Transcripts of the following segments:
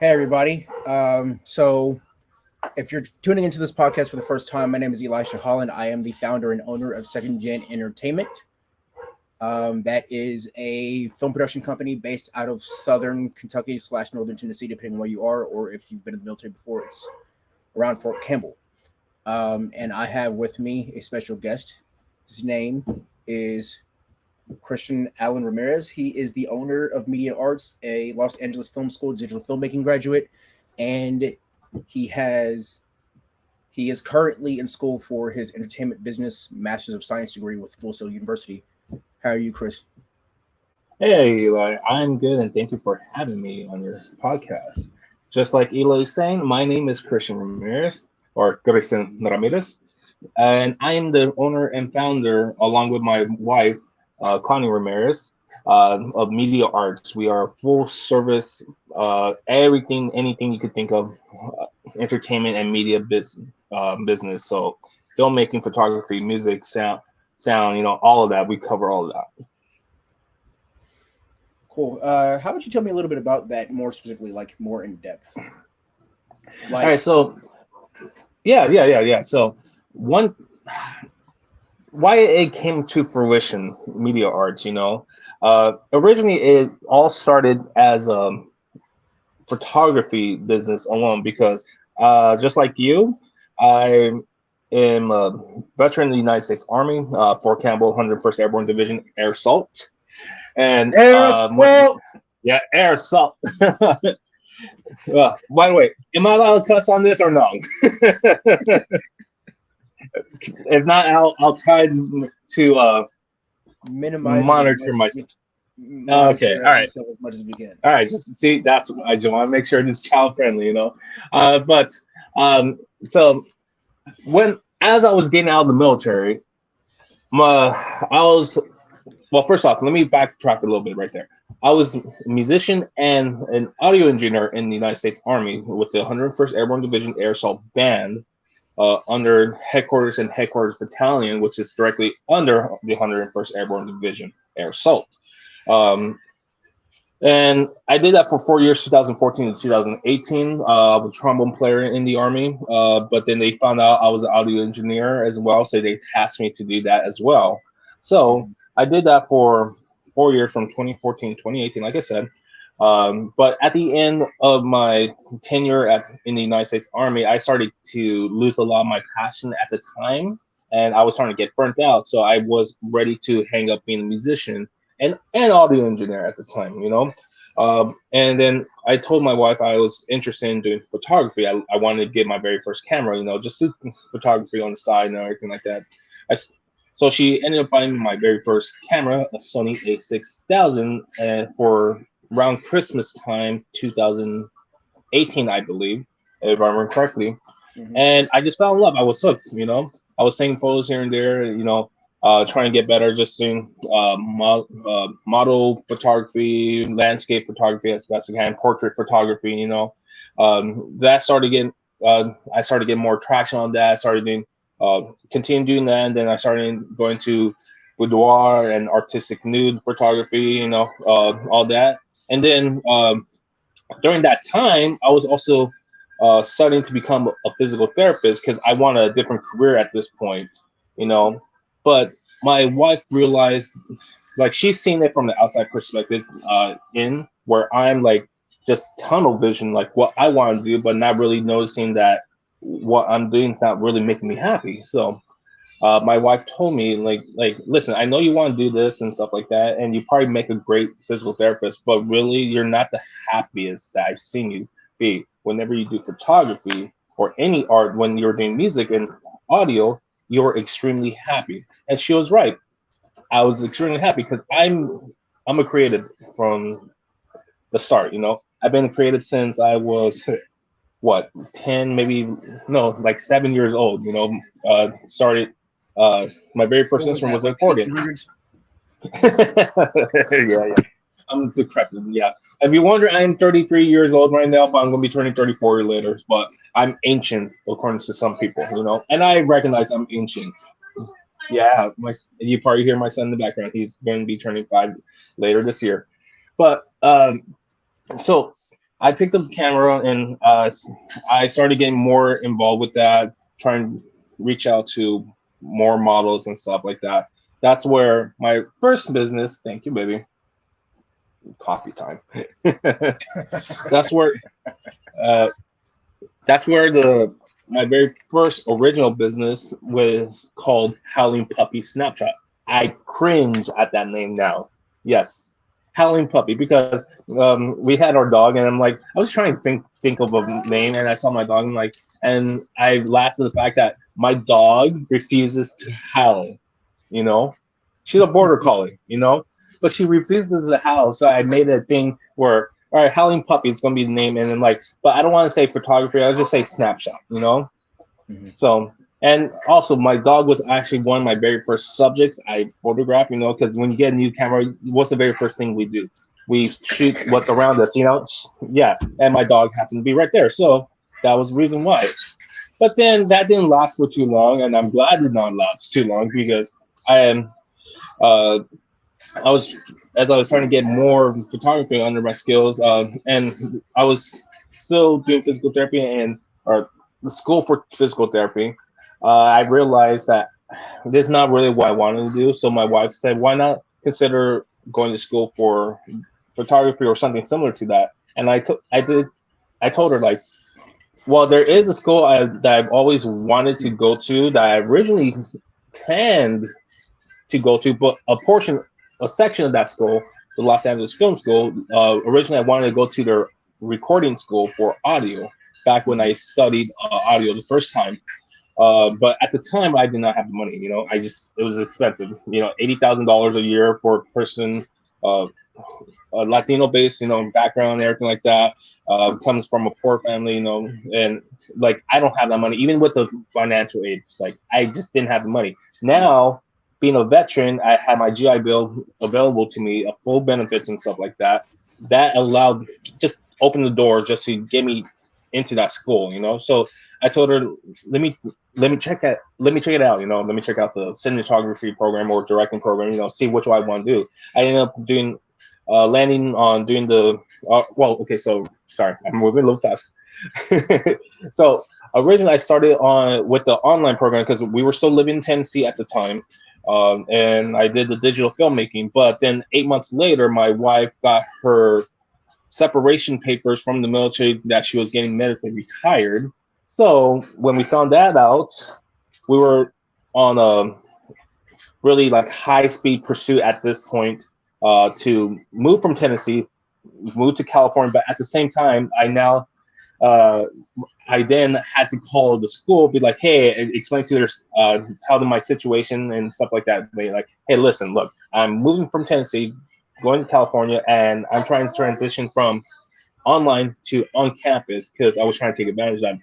Hey, everybody. So, if you're tuning into this podcast for the first time, my name is Elisha Holland. I am the founder and owner of Second Gen Entertainment. That is a film production company based out of Southern Kentucky / Northern Tennessee, depending on where you are, or if you've been in the military before, it's around Fort Campbell. And I have with me a special guest. His name is Christian Allen Ramirez. He is the owner of MediaArts, a Los Angeles Film School digital filmmaking graduate, and he is currently in school for his entertainment business Master's of Science degree with Full Sail University. How are you, Chris? Hey, Eli, I'm good, and thank you for having me on your podcast. Just like Eli is saying, my name is Christian Ramirez, or Christian Ramirez, and I am the owner and founder, along with my wife, Connie Ramirez, of Media Arts. We are a full service, everything, anything you could think of, entertainment and media business. So, filmmaking, photography, music, sound, all of that. We cover all of that. Cool. How about you tell me a little bit about that more specifically, like more in depth? All right, so yeah. So one, why it came to fruition, Media Arts, originally it all started as a photography business alone because just like you, I am a veteran of the United States Army, Fort Campbell, 101st Airborne Division, Air Assault, and Air assault. yeah, Air Assault. By the way, am I allowed to cuss on this or no? If not, I'll try to Minimize monitor myself. Okay, all right, as much as we can. all right. Just see, I just want to make sure it's child friendly. But so as I was getting out of the military, I was well. First off, let me backtrack a little bit right there. I was a musician and an audio engineer in the United States Army with the 101st Airborne Division Air Assault Band under headquarters and headquarters battalion, which is directly under the 101st Airborne Division Air Assault. Um, and I did that for 4 years, 2014 to 2018. I was a trombone player in the Army, but then they found out I was an audio engineer as well, so they tasked me to do that as well. So I did that for 4 years from 2014 to 2018, like I said. But at the end of my tenure in the United States Army, I started to lose a lot of my passion at the time, and I was starting to get burnt out. So I was ready to hang up being a musician and audio engineer at the time. And then I told my wife I was interested in doing photography. I wanted to get my very first camera, just do photography on the side and everything like that. So she ended up buying my very first camera, a Sony A6000, for around Christmas time, 2018, I believe, if I remember correctly. Mm-hmm. And I just fell in love. I was hooked. I was taking photos here and there, trying to get better, just doing model photography, landscape photography as best I can, portrait photography. That started getting. I started getting more traction on that. I started doing, continued doing that, and then I started going to boudoir and artistic nude photography. All that. And then during that time, I was also studying to become a physical therapist because I wanted a different career at this point. But my wife realized, like, she's seen it from the outside perspective, in where I'm like just tunnel vision, like what I want to do, but not really noticing that what I'm doing is not really making me happy. So my wife told me, like, listen, I know you want to do this and stuff like that, and you probably make a great physical therapist, but really you're not the happiest that I've seen you be. Whenever you do photography or any art, when you're doing music and audio, you're extremely happy. And she was right. I was extremely happy because I'm a creative from the start. I've been creative since I was what 10, maybe no, like 7 years old. Started. My very first What was instrument that? was the Like accordion. 1800s? Yeah. I'm decrepit. Yeah. If you wonder, I'm 33 years old right now, but I'm gonna be turning 34 later. But I'm ancient, according to some people. And I recognize I'm ancient. Yeah, you probably hear my son in the background. He's going to be turning 5 later this year. But so I picked up the camera and I started getting more involved with that, trying to reach out to more models and stuff like that. That's where my first business, thank you, baby, coffee time. that's where uh, that's where the my very first original business was called Howling Puppy Snapchat. I cringe at that name now. Yes, Howling Puppy, because we had our dog, and I'm like, I was trying to think of a name, and I saw my dog, and I laughed at the fact that my dog refuses to howl. You know, she's a border collie. But she refuses to howl. So I made a thing where, all right, Howling Puppy is gonna be the name, and then but I don't want to say photography. I'll just say snapshot. Mhm. So, and also, my dog was actually one of my very first subjects I photographed, because when you get a new camera, what's the very first thing we do? We shoot what's around us. Yeah, and my dog happened to be right there. So that was the reason why. But then that didn't last for too long, and I'm glad it did not last too long because I am, uh, I was, as I was trying to get more photography under my skills, and I was still doing physical therapy and or the school for physical therapy. I realized that this is not really what I wanted to do. So my wife said, "Why not consider going to school for photography or something similar to that?" And I told her well, there is a school that I've always wanted to go to that I originally planned to go to, but a section of that school, the Los Angeles Film School, originally I wanted to go to their recording school for audio back when I studied audio the first time. But at the time, I did not have the money. It was expensive. $80,000 a year for a person, uh, a Latino based, background and everything like that. Comes from a poor family, and I don't have that money, even with the financial aids. I just didn't have the money. Now, being a veteran, I had my GI Bill available to me, full benefits and stuff like that. That allowed just open the door just to get me into that school. So I told her, let me let me check it out. Let me check out the cinematography program or directing program. See which one I want to do. I ended up doing landing on doing the okay. So sorry, I'm moving a little fast. So originally I started on with the online program because we were still living in Tennessee at the time, and I did the digital filmmaking. But then 8 months later, my wife got her separation papers from the military that she was getting medically retired. So when we found that out, we were on a really high speed pursuit at this point to move from Tennessee, move to California. But at the same time, uh, I then had to call the school, be like, hey, explain to their, tell them my situation and stuff like that. They hey, listen, look, I'm moving from Tennessee, going to California, and I'm trying to transition from online to on campus because I was trying to take advantage of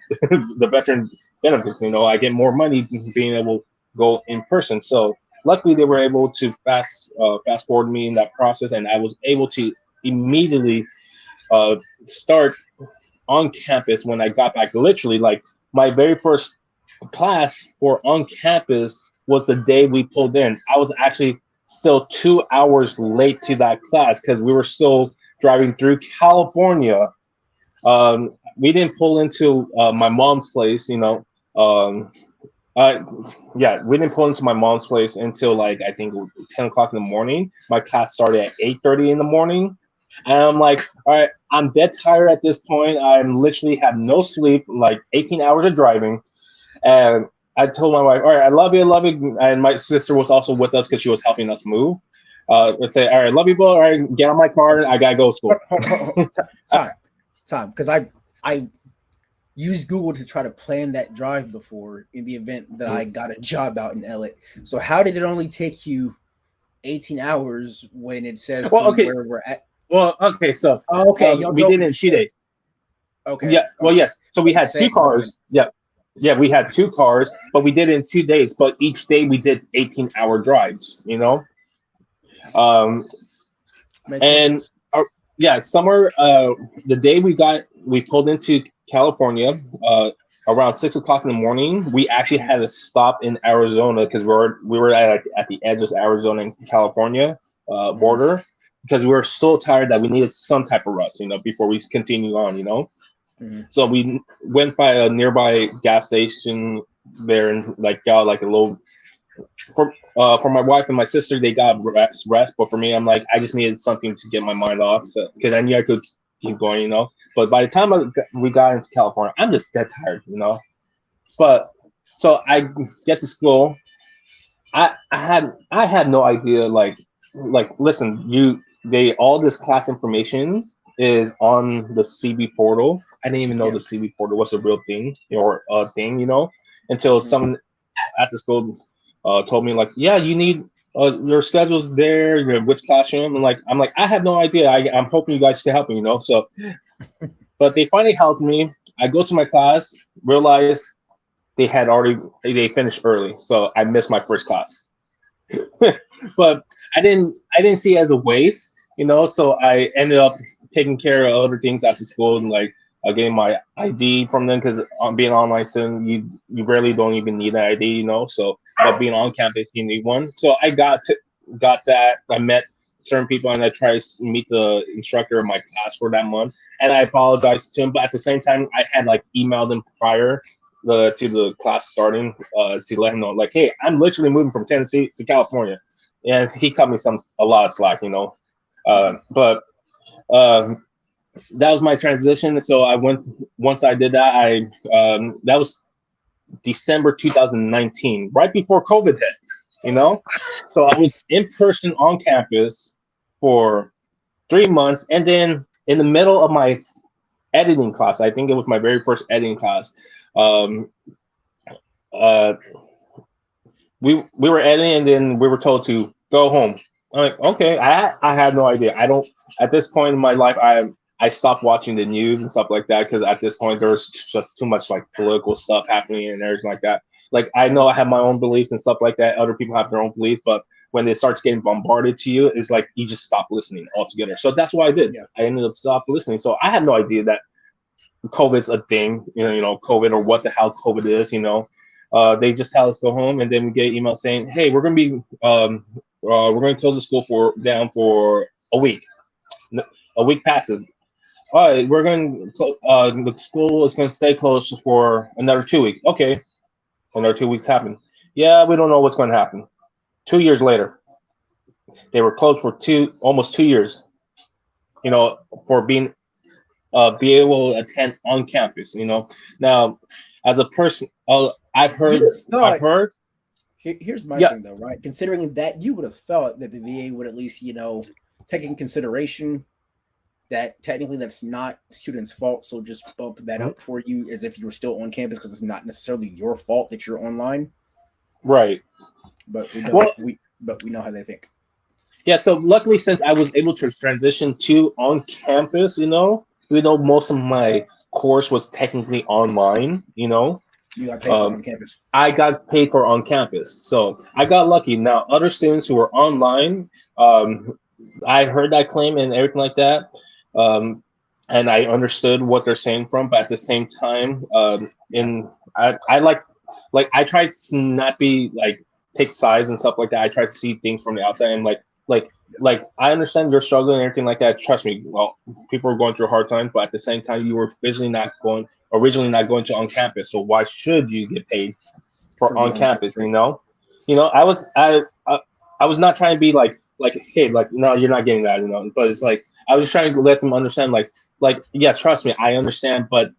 the veteran benefits. I get more money being able to go in person. So luckily, they were able to fast forward me in that process, and I was able to immediately start on campus when I got back. Literally, my very first class for on campus was the day we pulled in. I was actually still 2 hours late to that class because we were still driving through California. We didn't pull into my mom's place, uh, yeah, we didn't pull into my mom's place until I think 10 o'clock in the morning. My class started at 8:30 in the morning, and I'm like, all right, I'm dead tired at this point. I'm literally have no sleep, 18 hours of driving, and I told my wife, all right, I love you, and my sister was also with us because she was helping us move. Let's say, all right, love you both. All right, get on my car. I gotta go to school. Time, because I used Google to try to plan that drive before in the event that I got a job out in LA. So how did it only take you 18 hours when it says Well, from okay. where we're at? Well, okay. So Y'all we drove did with it the in ship. 2 days. Okay. Yeah. Well, yes. So we had two cars. Yeah. Yeah, we had two cars, but we did it in 2 days. But each day we did 18-hour drives. Um, Makes more and sense. yeah, somewhere the day we pulled into California around 6 o'clock in the morning. We actually had to stop in Arizona because we were at the edge of Arizona and California border. because we were so tired that we needed some type of rest, before we continue on, Mhm. So we went by a nearby gas station there and like got like a little for my wife and my sister, they got rest, but for me, I'm like, I just needed something to get my mind off because I knew I could keep going, But by the time we got into California, I'm just dead tired. But so I get to school. I had no idea listen, they all this class information is on the CB portal. I didn't even know Yeah. the CB portal was a real thing or a thing, until Mhm. someone at the school told me like, yeah, you need your schedule's there, which classroom. I'm like, I have no idea. I'm hoping you guys can help me. So, but they finally helped me. I go to my class, realize they finished early, so I missed my first class. But I didn't see it as a waste, So I ended up taking care of other things after school, and like getting my ID from them because on being online student, you rarely don't even need an ID, So but being on campus, you need one. So I got that. I met certain people and I tried to meet the instructor of my class for that month, and I apologized to him. But at the same time, I had like emailed him prior to the class starting to let him know like, hey, I'm literally moving from Tennessee to California, and he cut me a lot of slack. Mhm. But that was my transition. So I went once I did that. That was December 2019, right before COVID hit. So I was in person on campus for 3 months, and then in the middle of my editing class, I think it was my very first editing class. Um, uh, we were editing, and then we were told to go home. I'm like, okay, I had no idea. I don't at this point in my life, I stopped watching the news and stuff like that because at this point there was just too much like political stuff happening and everything like that. Like I know I have my own beliefs and stuff like that. Other people have their own beliefs, but when it starts getting bombarded to you, it's like you just stop listening altogether. So that's what I did. Yeah. I ended up stop listening. So I had no idea that COVID's a thing, COVID or what the hell COVID is. They just tell us go home, and then we get email saying, "Hey, we're going to close the school down for a week. A week passes. All right, the school is going to stay closed for another 2 weeks. Okay, another 2 weeks happen. Yeah, we don't know what's going to happen. 2 years later, they were closed for almost 2 years. For be able to attend on campus. Now as a person, I've You'd heard, have I've thought. heard, Here's my yeah, thing, though, right? Considering that, you would have thought that the VA would at least, take in consideration that technically that's not students' fault, so just bump that mhm, up for you as if you were still on campus because it's not necessarily your fault that you're online. right. But we know Well, we know how they think. yeah. So luckily, since I was able to transition to on campus, most of my course was technically online. You got paid for Um, on campus. I got paid for on campus, so I got lucky. Now, other students who were online, I heard that claim and everything like that, and I understood what they're saying from. But at the same time, Yeah. I like I try to not be like take sides and stuff like that. I try to see things from the outside and like like I understand you're struggling and everything like that. Trust me, well, people are going through hard times, but at the same time, you were originally not going to on campus. So why should you get paid for For the on on campus campus? rate. I was not trying to be like hey, like no, you're not getting that, But it's like I was trying to let them understand like yes, trust me, I understand, but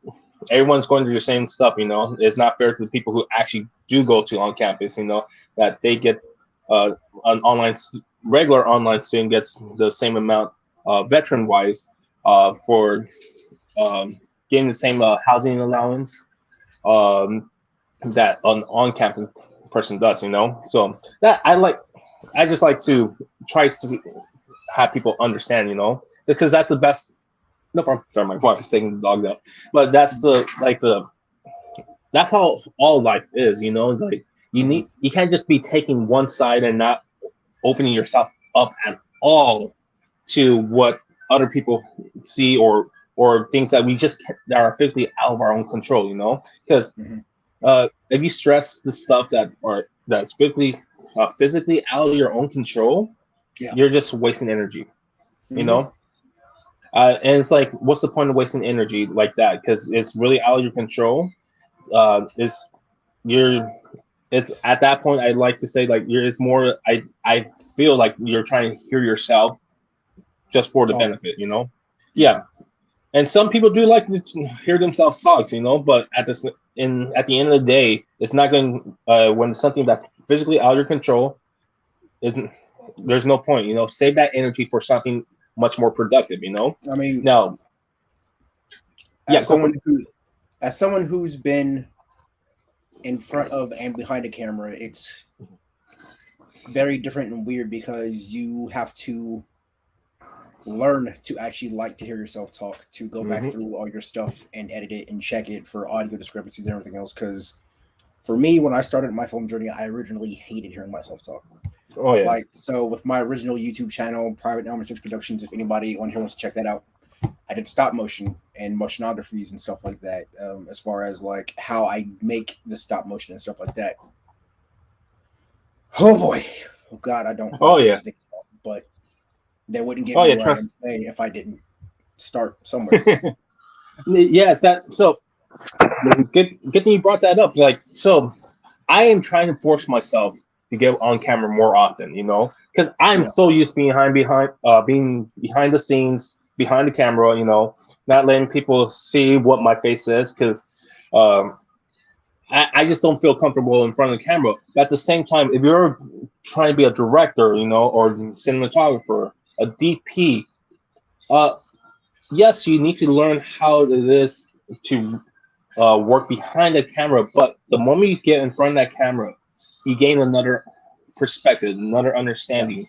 everyone's going through the same stuff. It's not fair to the people who actually do go to on campus, that they get uh an regular online student gets the same amount veteran wise for um getting the same housing allowance um that an on campus person does. So that I just like to try to have people understand, because that's the best. No problem. Sorry, my wife is taking the dog out. But that's that's how all life is. Like Mhm. you can't just be taking one side and not opening yourself up at all to what other people see or things that that are physically out of our own control. Because Mhm. if you stress the stuff that's physically out of your own control, Yeah. you're just wasting energy. you know. And it's like, what's the point of wasting energy like that? Because it's really out of your control. It's you're it's at that point I'd like to say like you're it's more I feel like you're trying to hear yourself just for the Talk. benefit, you know. Yeah, and some people do like to hear themselves talk, you know. But at the end of the day, it's not going when it's something that's physically out of your control. Isn't There's no point, you know. Save that energy for something much more productive, you know. I mean, Now, yeah, as someone who's been in front of and behind a camera, it's very different and weird because you have to learn to actually like to hear yourself talk, to go back through all your stuff and edit it and check it for audio discrepancies and everything else. Because for me, when I started my film journey, I originally hated hearing myself talk. Oh yeah. Like, so with my original YouTube channel, Private Number 6 Productions, if anybody on here wants to check that out, I did stop motion and motionographies and stuff like that. As far as like how I make the stop motion and stuff like that. Oh boy, oh god, I don't. Oh like yeah. things, but they wouldn't get Oh me yeah. where I am today if I didn't start somewhere. Yeah, it's that. So good thing you brought that up. Like, so I am trying to force myself to get on camera more often, you know, because I'm so used to being behind the scenes, behind the camera, you know, not letting people see what my face is, because um, I just don't feel comfortable in front of the camera. But at the same time, if you're trying to be a director, you know, or cinematographer, a DP, uh, yes, you need to learn how it is to work behind the camera. But the moment you get in front of that camera, you gain another perspective, another understanding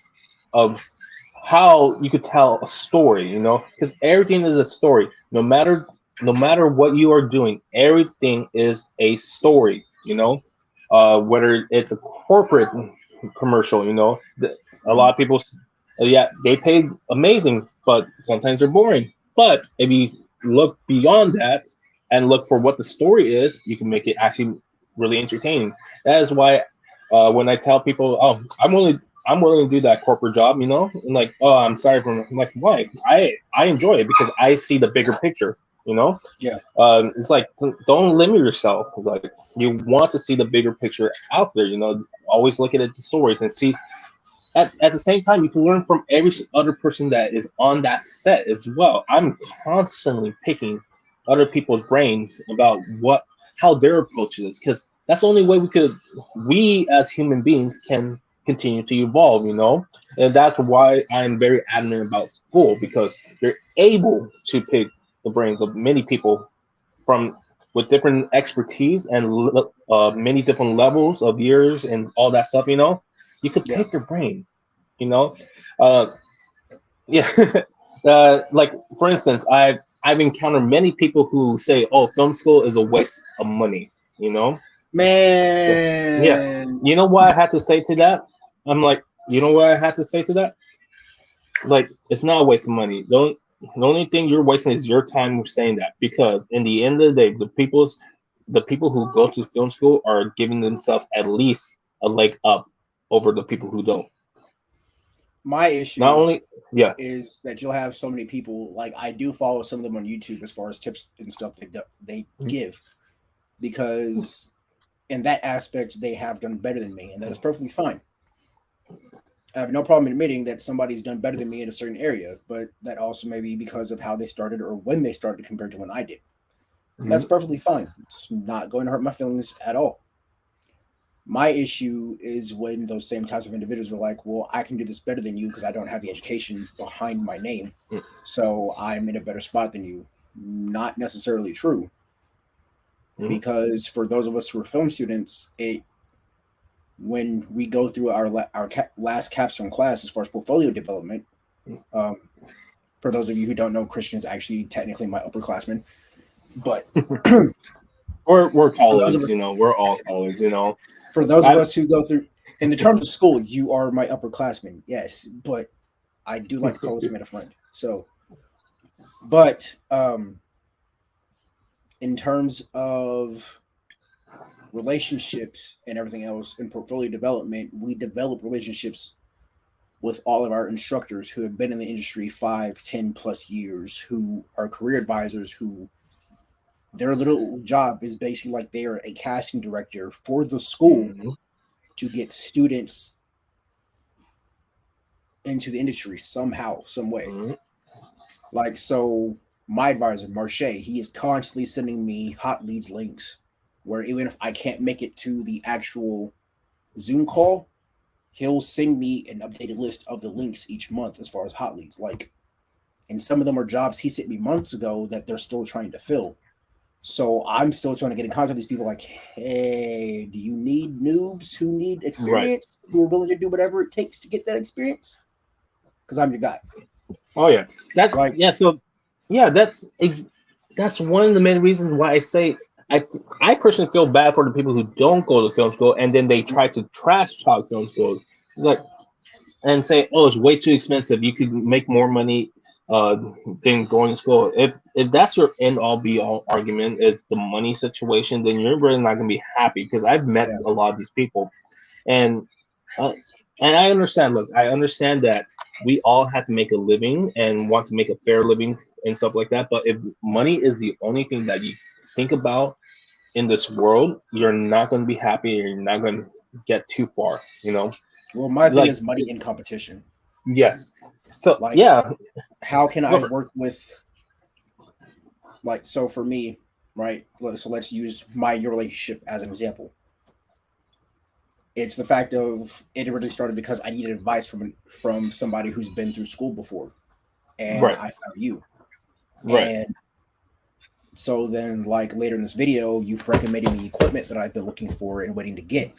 of how you could tell a story. You know, because everything is a story. No matter what you are doing, everything is a story. You know, whether it's a corporate commercial, you know, a lot of people, yeah, they pay amazing, but sometimes they're boring. But if you look beyond that and look for what the story is, you can make it actually really entertaining. That is why when I tell people, "Oh, I'm willing to do that corporate job," you know, and like, "Oh, I'm sorry for," I'm like, "Why?" I enjoy it because I see the bigger picture, you know. Yeah. It's like, don't limit yourself. Like, you want to see the bigger picture out there, you know. Always look at the stories and see. At the same time, you can learn from every other person that is on that set as well. I'm constantly picking other people's brains about how their approach is, because that's the only way we as human beings can continue to evolve, you know. And that's why I'm very adamant about school, because you're able to pick the brains of many people from with different expertise and many different levels of years and all that stuff, you know. You could Yeah. pick your brains, you know. uh yeah. Like, for instance, I've encountered many people who say, "Oh, film school is a waste of money," you know. Yeah, Man. you know what I had to say to that? I'm like, you know what I had to say to that? Like, it's not a waste of money. The only thing you're wasting is your time saying that, because in the end of the day, the people who go to film school are giving themselves at least a leg up over the people who don't. My Not issue only, yeah. is that you'll have so many people, like I do follow some of them on YouTube as far as tips and stuff they give, because in that aspect they have done better than me, and that is perfectly fine. I have no problem admitting that somebody's done better than me in a certain area, but that also may be because of how they started or when they started compared to when I did. That's Mhm. perfectly fine. It's not going to hurt my feelings at all. My issue is when those same types of individuals are like, well, I can do this better than you because I don't have the education behind my name. So I'm in a better spot than you. Not necessarily true. Mhm. Because for those of us who are film students, when we go through our last capstone class as far as portfolio development, um, for those of you who don't know, Christian is actually technically my upperclassman. But We're for those of colleagues, you know. We're all colleagues, you know. I us who go through, in the terms of school, you are my upperclassman, yes. But I do like to call this man a friend. So, but in terms of relationships and everything else in portfolio development, we develop relationships with all of our instructors who have been in the industry 5, 10 plus years, who are career advisors, who their little job is basically like they are a casting director for the school Mhm. to get students into the industry somehow, some way. Mhm. Like, so my advisor, Marche, he is constantly sending me hot leads links where even if I can't make it to the actual Zoom call, he'll send me an updated list of the links each month as far as hot leads. Like, and some of them are jobs he sent me months ago that they're still trying to fill. So I'm still trying to get in contact with these people like, hey, do you need noobs who need Right. experience, who are willing to do whatever it takes to get that experience? Because I'm your guy. Oh yeah. That Like, yeah. So yeah, that's one of the main reasons why I say I personally feel bad for the people who don't go to film school and then they try to trash talk film school, like, and say, oh, it's way too expensive. You could make more money uh than going to school. If that's your end all be all argument, is the money situation, then you're really not gonna be happy. Because I've met yeah, a lot of these people, and uh, and I understand. Look, I understand that we all have to make a living and want to make a fair living and stuff like that. But if money is the only thing that you think about in this world, you're not going to be happy. And you're not going to get too far. You know, well, my thing like is money in competition. yes. So Like, yeah, how can go I for it. work with, like, so for me, right? So let's use your relationship as an example. It's the fact of it really started because I needed advice from somebody who's been through school before, and Right, I found you. right, And so then, like later in this video, you've recommended me equipment that I've been looking for and waiting to get.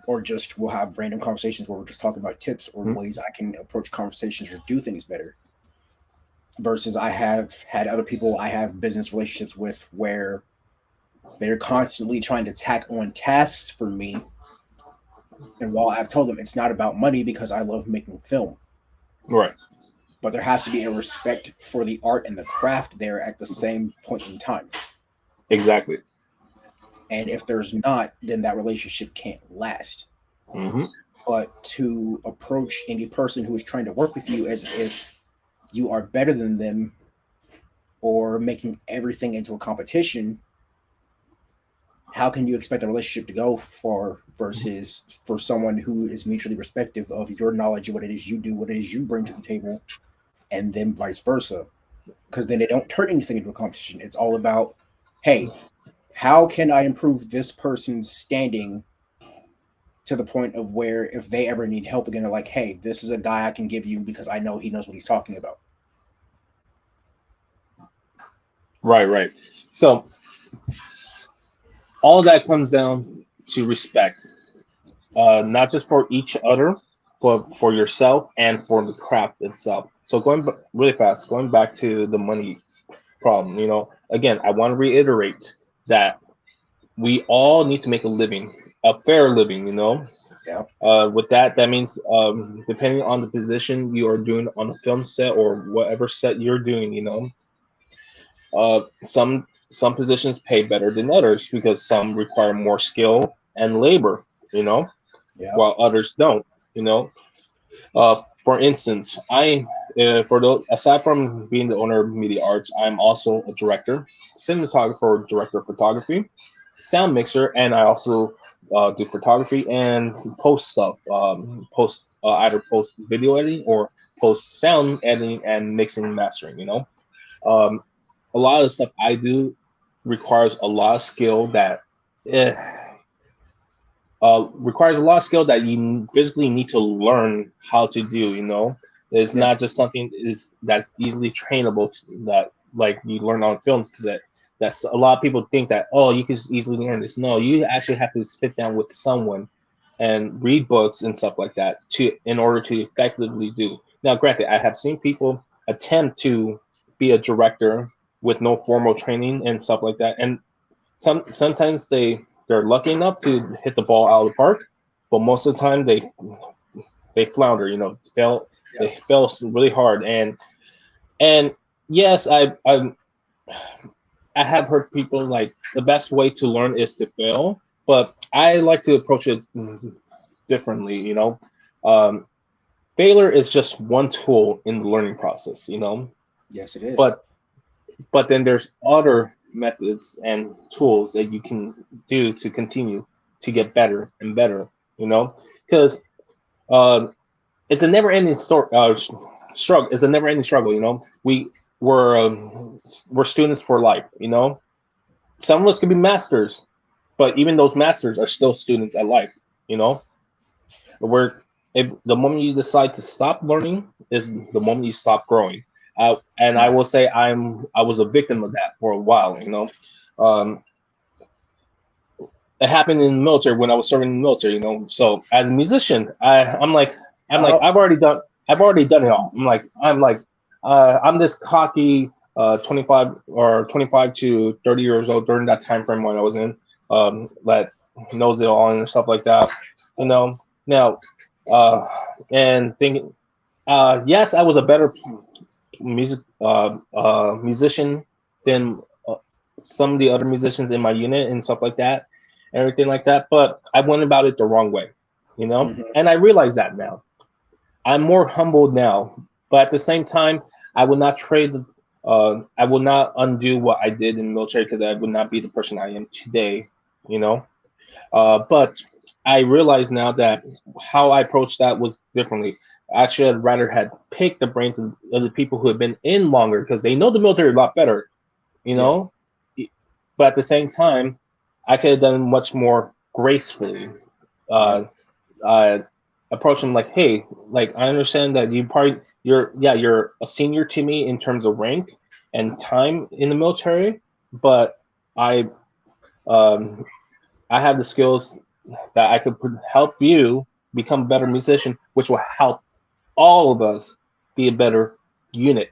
Or just we'll have random conversations where we're just talking about tips or mhm, ways I can approach conversations or do things better. Versus I have had other people I have business relationships with where they're constantly trying to tack on tasks for me. And while I've told them it's not about money because I love making film, right, but there has to be a respect for the art and the craft there at the same point in time. exactly. And if there's not, then that relationship can't last. Hmm. But to approach any person who is trying to work with you as if you are better than them or making everything into a competition, how can you expect a relationship to go far versus for someone who is mutually respective of your knowledge of what it is you do, what it is you bring to the table, and then vice versa? Because then it don't turn anything into a competition. It's all about, hey, how can I improve this person's standing to the point of where if they ever need help again, they're like, hey, this is a guy I can give you because I know he knows what he's talking about. Right, right. So all that comes down to respect, not just for each other, but for yourself and for the craft itself. So really fast, going back to the money problem, again, I want to reiterate that we all need to make a living, a fair living. Yeah. With that, that means depending on the position you are doing on a film set or whatever set you're doing, some positions pay better than others because some require more skill and labor, you know, Yeah. while others don't. You know, for instance, aside from being the owner of MediaArts, I'm also a director, cinematographer, director of photography, sound mixer, and I also do photography and post stuff. Either post video editing or post sound editing and mixing and mastering. Um, a lot of the stuff I do requires a lot of skill eh, requires a lot of skill that you physically need to learn how to do. It's Yeah. not just something that's easily trainable that like you learn on films. That's a lot of people think that, oh, you can just easily learn this. No, you actually have to sit down with someone and read books and stuff like that to in order to effectively do. Now, granted, I have seen people attempt to be a director with no formal training and stuff like that, and sometimes they're lucky enough to hit the ball out of the park, but most of the time they flounder. Yeah. They fail really hard, and yes, I have heard people like the best way to learn is to fail, but I like to approach it differently. failure is just one tool in the learning process, Yes, it is. But then there's other methods and tools that you can do to continue to get better and better, because uh, it's a never-ending struggle. It's a never-ending struggle, we're students for life, Some of us could be masters, but even those masters are still students at life, you know. Where if the moment you decide to stop learning is the moment you stop growing. And I will say I was a victim of that for a while, Um, it happened in the military when I was serving in the military, So as a musician, I'm like I've already done it all. I'm this cocky 25 to 30 years old during that time frame when I was in that knows it all and stuff like that, Now, and thinking, yes, I was a better musician than some of the other musicians in my unit and stuff like that, everything like that. But I went about it the wrong way, And I realize that now. I'm more humbled now, but at the same time, I will not trade. I will not undo what I did in the military because I would not be the person I am today, But I realize now that how I approached that was differently. Actually, I'd rather had picked the brains of the people who have been in longer because they know the military a lot better, But at the same time, I could have done much more gracefully. Approach them like, hey, like I understand that you're a senior to me in terms of rank and time in the military, but um, I have the skills that I could help you become a better musician, which will help all of us be a better unit,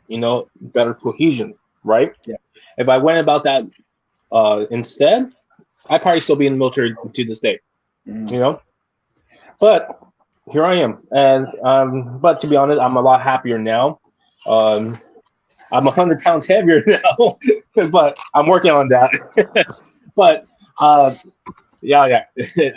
better cohesion, right? Yeah. If I went about that instead, I'd probably still be in the military to this day, But here I am, and but to be honest, I'm a lot happier now. Um, I'm 100 pounds heavier now, but I'm working on that. But yeah,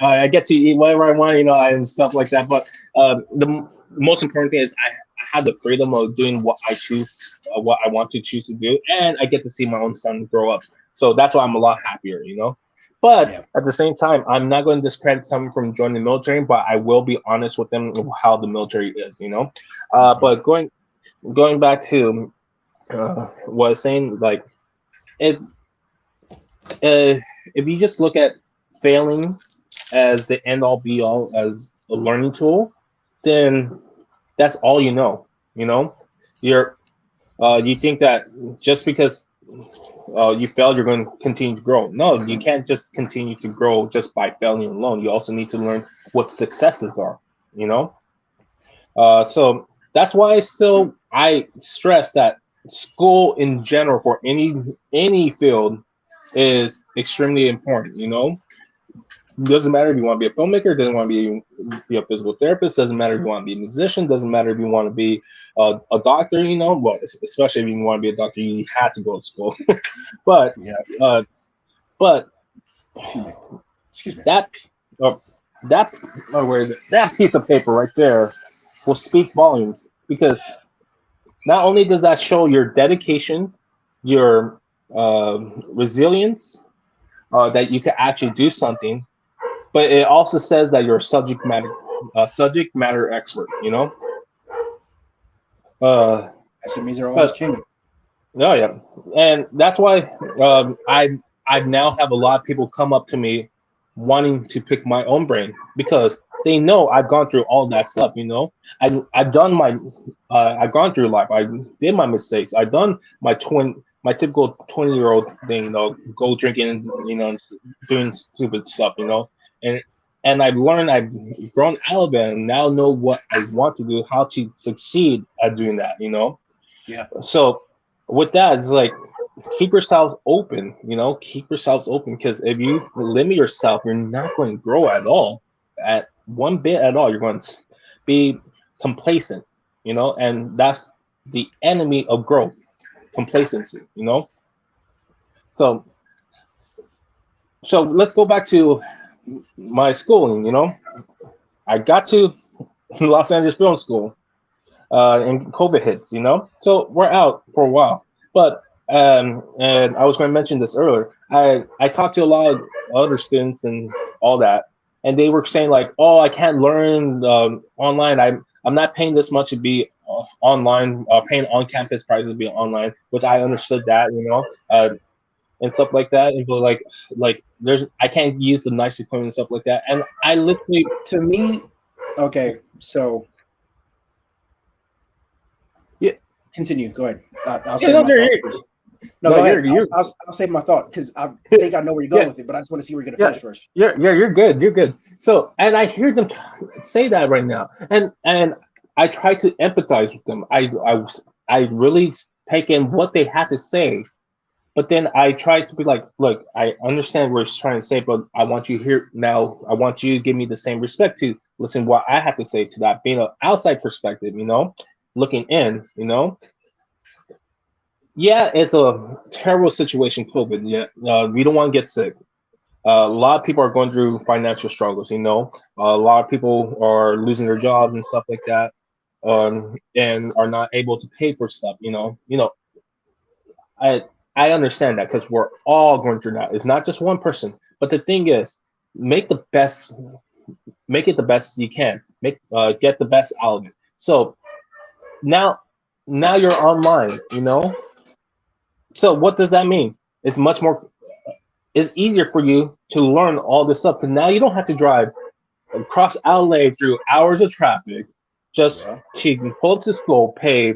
I get to eat whatever I want, and stuff like that. But the most important thing is I have the freedom of doing what I choose, what I want to choose to do, and I get to see my own son grow up. So that's why I'm a lot happier, But at the same time, I'm not going to discredit someone from joining the military, but I will be honest with them of how the military is, But going back to what I was saying, like it, if you just look at failing as the end all be all as a learning tool, then that's all you know. You're you think that just because you failed, you're going to continue to grow. No, you can't just continue to grow just by failing alone. You also need to learn what successes are. So that's why I stress that school in general for any field is extremely important. Doesn't matter if you want to be a filmmaker, doesn't want to be a physical therapist, doesn't matter if you want to be a musician, doesn't matter if you want to be a doctor, well, especially if you want to be a doctor, you have to go to school. But but excuse me. that where is it? That piece of paper right there will speak volumes, because not only does that show your dedication, your resilience, that you can actually do something, but it also says that you're a subject matter expert. SMEs are always king. No, yeah, and that's why I now have a lot of people come up to me wanting to pick my own brain, because they know I've gone through all that stuff. I've done I've gone through life. I did my mistakes. I've done my typical 20-year-old thing, go drinking, doing stupid stuff, and I've learned, I've grown out of it, and now know what I want to do, how to succeed at doing that, Yeah. So with that, it's like, keep yourselves open, because if you limit yourself, you're not going to grow at all, at one bit at all. You're going to be complacent, and that's the enemy of growth, complacency, So let's go back to my schooling, I got to Los Angeles Film School, and COVID hits, so we're out for a while. But and I was going to mention this earlier. I talked to a lot of other students and all that, and they were saying like, "Oh, I can't learn online. I'm not paying this much to be online, paying on campus prices to be online," which I understood that, and stuff like that. And but like there's I can't use the nice equipment and stuff like that. And I literally To me, okay, so yeah continue. Go ahead. I'll yeah say no, my thought you're, first. No, no go ahead. you're I'll save my thought because I think I know where you're going yeah with it, but I just want to see where you're gonna yeah finish first. you're good, you're good. So and I hear them say that right now, and I try to empathize with them. I really take in what they had to say. But then I try to be like, look, I understand what he's trying to say, but I want you here now. I want you to give me the same respect to listen what I have to say to that, being an outside perspective, looking in, Yeah, it's a terrible situation, COVID. Yeah, we don't want to get sick. A lot of people are going through financial struggles, A lot of people are losing their jobs and stuff like that, and are not able to pay for stuff, I I understand that because we're all going through that. It's not just one person. But the thing is, make the best, make it the best you can. Get the best out of it. So now, now you're online. So what does that mean? It's much more. It's easier for you to learn all this stuff because now you don't have to drive across LA through hours of traffic just Yeah. to pull up to school, pay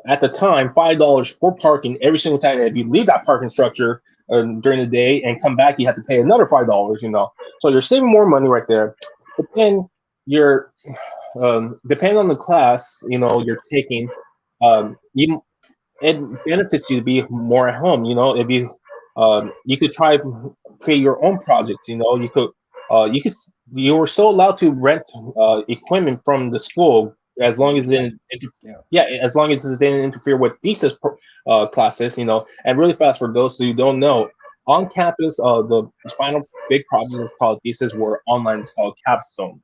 at the time $5 for parking every single time. And if you leave that parking structure during the day and come back, you have to pay another $5. So you're saving more money right there. But then you're depending on the class you're taking, you it benefits you to be more at home. If you could try to create your own projects. You could you were so allowed to rent equipment from the school as long as it Exactly. didn't Yeah. yeah, as long as it didn't interfere with thesis classes. And really fast for those who don't know, on campus, the final big project is called thesis, where online is called capstone.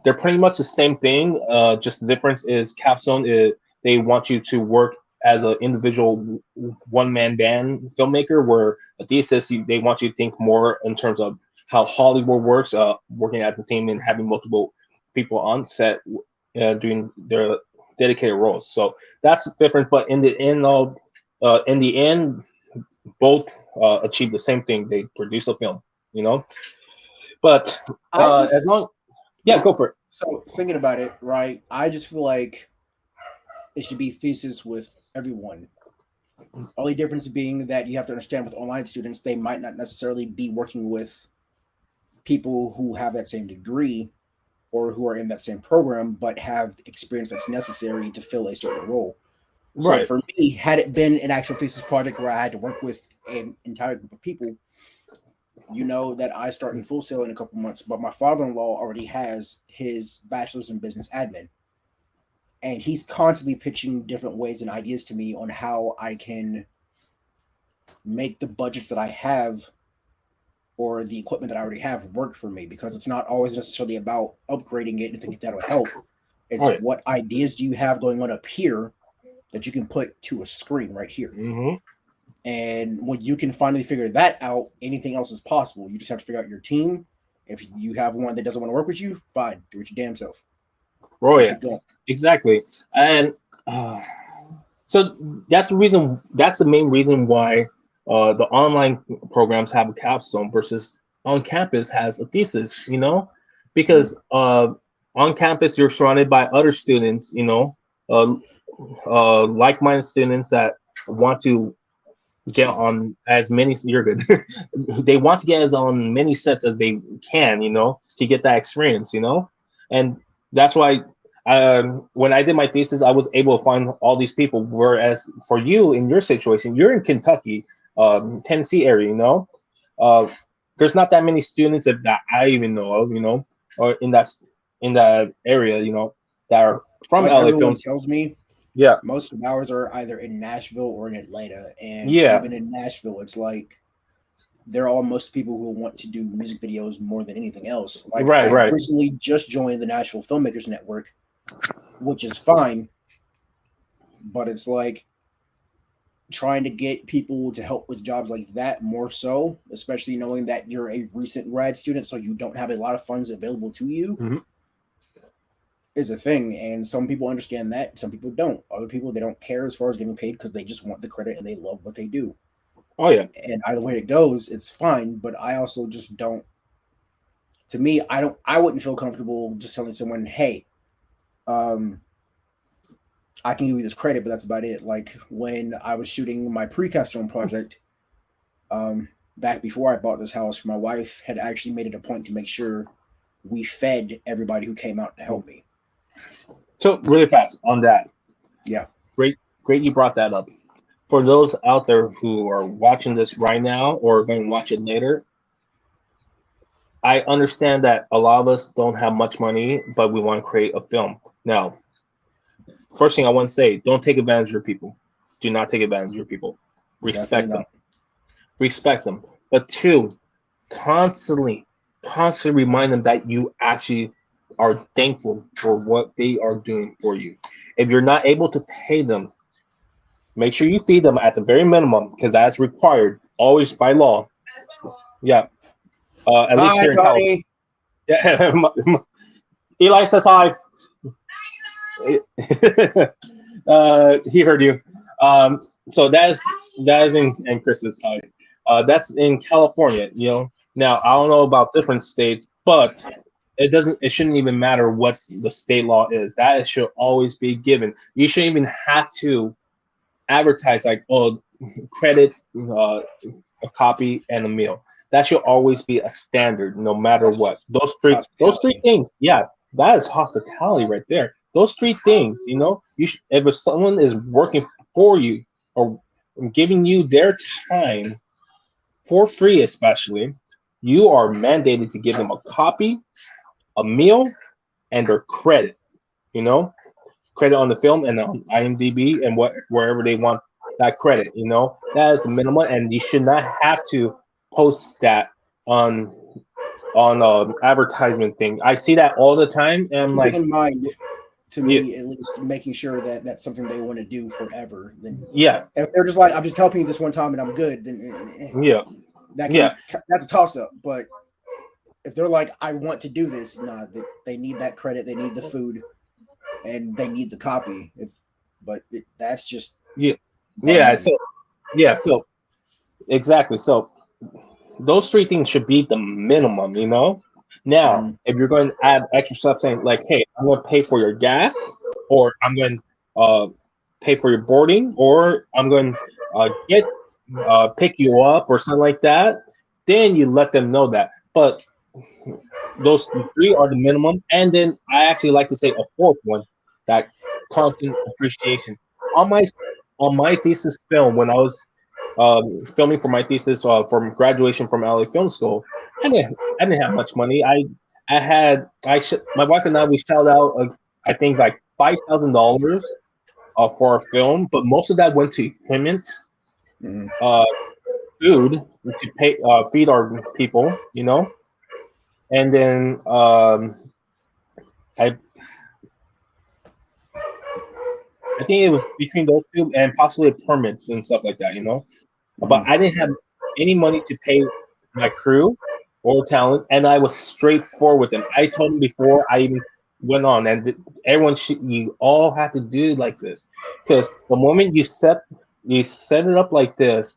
They're pretty much the same thing. Just the difference is capstone is they want you to work as an individual one man band filmmaker, where a thesis they want you to think more in terms of how Hollywood works, working as a team and having multiple people on set doing their dedicated roles. So that's different. But in the end, both achieve the same thing. They produce a film. You know, but I as just long yeah, go for it. so thinking about it, right? I just feel like it should be thesis with everyone. Only difference being that you have to understand with online students, they might not necessarily be working with people who have that same degree or who are in that same program, but have experience that's necessary to fill a certain role. So Right. for me, had it been an actual thesis project where I had to work with an entire group of people, that I start in full sail in a couple months, but my father-in-law already has his bachelor's in business admin, and he's constantly pitching different ways and ideas to me on how I can make the budgets that I have or the equipment that I already have work for me, because it's not always necessarily about upgrading it and thinking that'll help. It's Right. what ideas do you have going on up here that you can put to a screen right here. Mm-hmm. And when you can finally figure that out, anything else is possible. You just have to figure out your team. If you have one that doesn't want to work with you, fine, do it your damn self Oh and yeah, keep going. exactly. And so that's the reason. That's the main reason why the online programs have a capstone versus on campus has a thesis. Mm. Because on campus you're surrounded by other students. Uh, like-minded students that want to get Excuse me. on as many. You're good. They want to get as on many sets as they can. To get that experience. And that's why when I did my thesis, I was able to find all these people. Whereas for you in your situation, you're in Kentucky, Tennessee area. Uh, there's not that many students that I even know of. Or in that area. That are from What LA everyone films. tells me, Yeah, most of ours are either in Nashville or in Atlanta. And yeah, even in Nashville, it's like they're all most people who want to do music videos more than anything else. Like right, I have right. recently just joined the Nashville Filmmakers Network, which is fine. But it's like trying to get people to help with jobs like that more so, especially knowing that you're a recent grad student, so you don't have a lot of funds available to you, Mm-hmm. is a thing. And some people understand that, some people don't. Other people, they don't care as far as getting paid because they just want the credit and they love what they do. Oh yeah. And either way it goes, it's fine. But I also just don't. To me, I wouldn't feel comfortable just telling someone, "Hey, um, I can give you this credit," but that's about it. Like when I was shooting my pre-capstone project, back before I bought this house, my wife had actually made it a point to make sure we fed everybody who came out to help me. So really fast on that. Yeah. Great, great you brought that up. For those out there who are watching this right now or going to watch it later, I understand that a lot of us don't have much money, but we want to create a film. Now, first thing I want to say, don't take advantage of your people. Do not take advantage of your people. Respect them. Definitely Respect them. But two, constantly, constantly remind them that you actually are thankful for what they are doing for you. If you're not able to pay them, make sure you feed them at the very minimum because that's required always by law. Yeah, at not. least Hi, here in California. Connie. Yeah, Eli says hi. He heard you. So that is in Chris's side. That's in California. Now I don't know about different states, but it shouldn't even matter what the state law is. That should always be given. You shouldn't even have to advertise like, oh, credit, a copy, and a meal. That should always be a standard, no matter That's what. just Those three hospitality. things, yeah, that is hospitality right there. Those three things, if someone is working for you or giving you their time for free, especially, you are mandated to give them a copy, a meal, and their credit. You know, credit on the film and on IMDb and wherever they want that credit. That is the minimum, and you should not have to post that on advertisement thing. I see that all the time, and I'm Keeping like, in mind, to yeah, me at least, making sure that that's something they want to do forever. Then yeah, if they're just like, I'm just helping you this one time and I'm good, then yeah, that can yeah, be, that's a toss up. But if they're like, I want to do this, nah, they need that credit, they need the food, and they need the copy. That's just yeah, on yeah. them. So exactly. So those three things should be the minimum. Now, Mm-hmm. if you're going to add extra stuff saying like, hey, I'm going to pay for your gas, or I'm going to pay for your boarding, or I'm going to get pick you up or something like that, then you let them know that. But those three are the minimum. And then I actually like to say a fourth one, that constant appreciation. On my thesis film, when I was filming for my thesis from graduation from LA Film School, I didn't have much money. My wife and I, we shelled out I think like $5,000 for our film, but most of that went to equipment, Mm-hmm. uh, food to pay feed our people. And then I I think it was between those two and possibly permits and stuff like that. But Mm-hmm. I didn't have any money to pay my crew or talent, and I was straightforward with them. I told them before I even went on, and everyone you all have to do it like this, because the moment you set it up like this,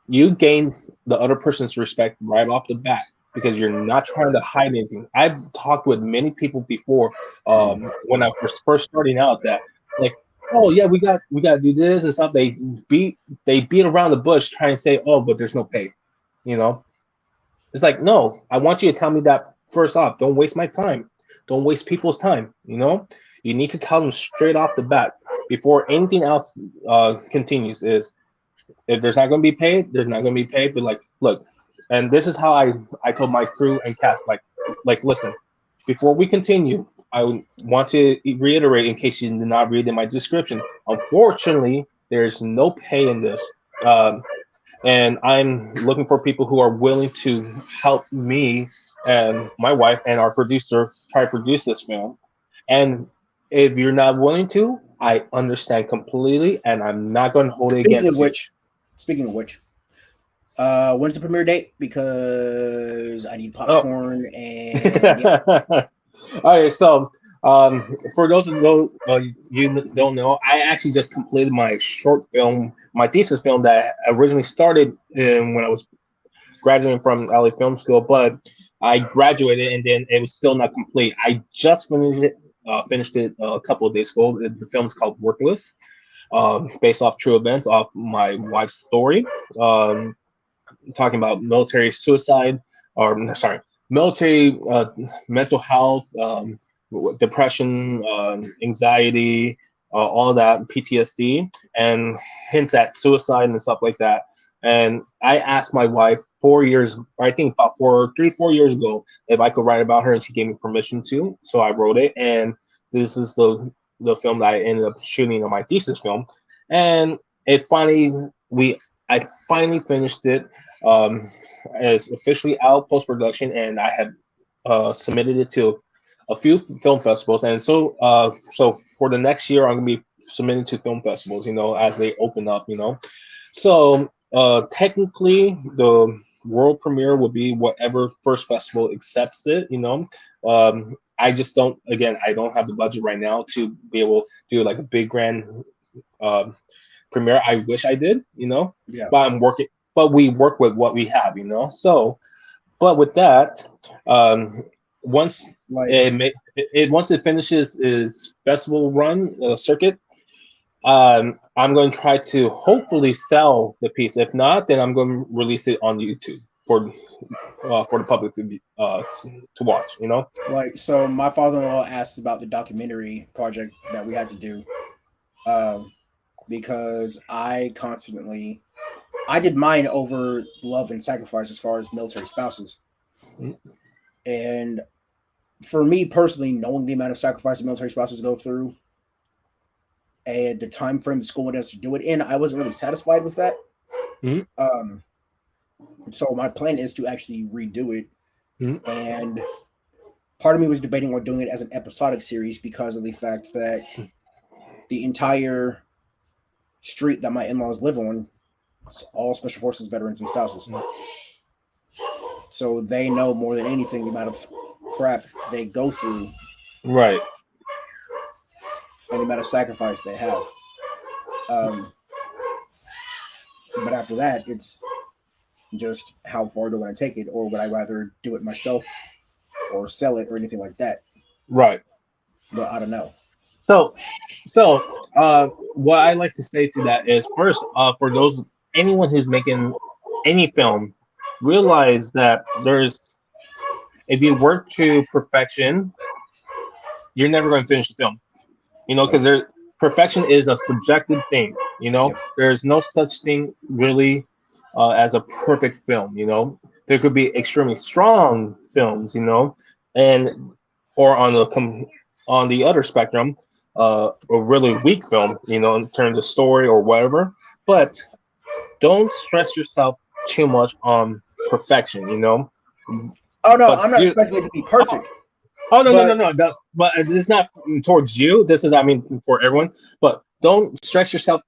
you gain the other person's respect right off the bat because you're not trying to hide anything. I've talked with many people before, when I was first starting out, that like, oh yeah, we got to do this and stuff. They beat around the bush trying to say, oh, but there's no pay. You know, it's like, no, I want you to tell me that first off. Don't waste my time. Don't waste people's time. You need to tell them straight off the bat before anything else continues. Is if there's not going to be paid, there's not going to be paid. But like, look, and this is how I told my crew and cast, like, listen, before we continue, I want to reiterate in case you did not read in my description. Unfortunately, there's no pay in this. And I'm looking for people who are willing to help me and my wife and our producer try to produce this film. And If you're not willing to, I understand completely, and I'm not going to hold it Speaking of against you. which, speaking of which, when's the premiere date? Because I need Oh. popcorn and yeah. Okay, so for those who don't, you don't know, I actually just completed my short film, my thesis film that originally started when I was graduating from LA Film School, but I graduated and then it was still not complete. I just finished it a couple of days ago. The film's called Workless, based off true events, off my wife's story. Um, Talking about military suicide, or sorry, military mental health, depression, anxiety, all that PTSD, and hints at suicide and stuff like that. And I asked my wife 4 years, I think about 4 years ago, if I could write about her, and she gave me permission to. So I wrote it, and this is the film that I ended up shooting on my thesis film, and it finally we I finally finished it. Um, it's officially out post production, and I had submitted it to a few film festivals. And so for the next year, I'm gonna be submitting to film festivals, as they open up, So technically, the world premiere would be whatever first festival accepts it. I just don't. Again, I don't have the budget right now to be able to do like a big grand um, premiere. I wish I did. Yeah. But I'm working. But we work with what we have. So, but with that, um, once Like, once it finishes its festival run circuit, I'm going to try to hopefully sell the piece. If not, then I'm going to release it on YouTube for the public to watch. so my father-in-law asked about the documentary project that we had to do, because I did mine over love and sacrifice as far as military spouses. Mhm. And for me personally, knowing the amount of sacrifice that military spouses go through and the time frame the school wanted us to do it in, I wasn't really satisfied with that. Mhm. Um, so my plan is to actually redo it. Mhm. And part of me was debating on doing it as an episodic series because of the fact that the entire street that my in-laws live on, it's all special forces veterans and spouses. So they know more than anything the amount of crap they go through Right. and the amount of sacrifice they have. Um, but after that, it's just how far do I want to take it, or would I rather do it myself or sell it or anything like that? Right. But I don't know. So, what I like to say to that is first, for anyone who's making any film, realize that if you work to perfection, you're never going to finish the film. Because perfection is a subjective thing. Yep. There's no such thing really as a perfect film. There could be extremely strong films. And or on the other spectrum, a really weak film. In terms of story or whatever. But don't stress yourself too much on perfection. Oh no, But I'm not expecting it to be perfect. Oh no, no, no, But no, no! But this is not towards you. This is, I mean, for everyone. But don't stress yourself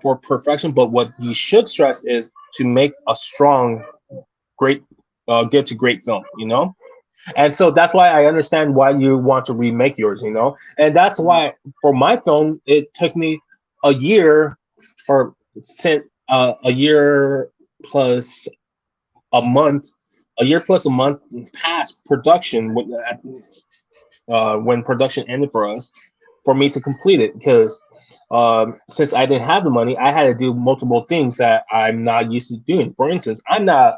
for perfection. But what you should stress is to make a strong, great, get to great film. And so that's why I understand why you want to remake yours. And that's why for my film it took me a year, or a year plus a month, past production when production ended for us, for me to complete it, because since I didn't have the money, I had to do multiple things that I'm not used to doing. For instance, uh,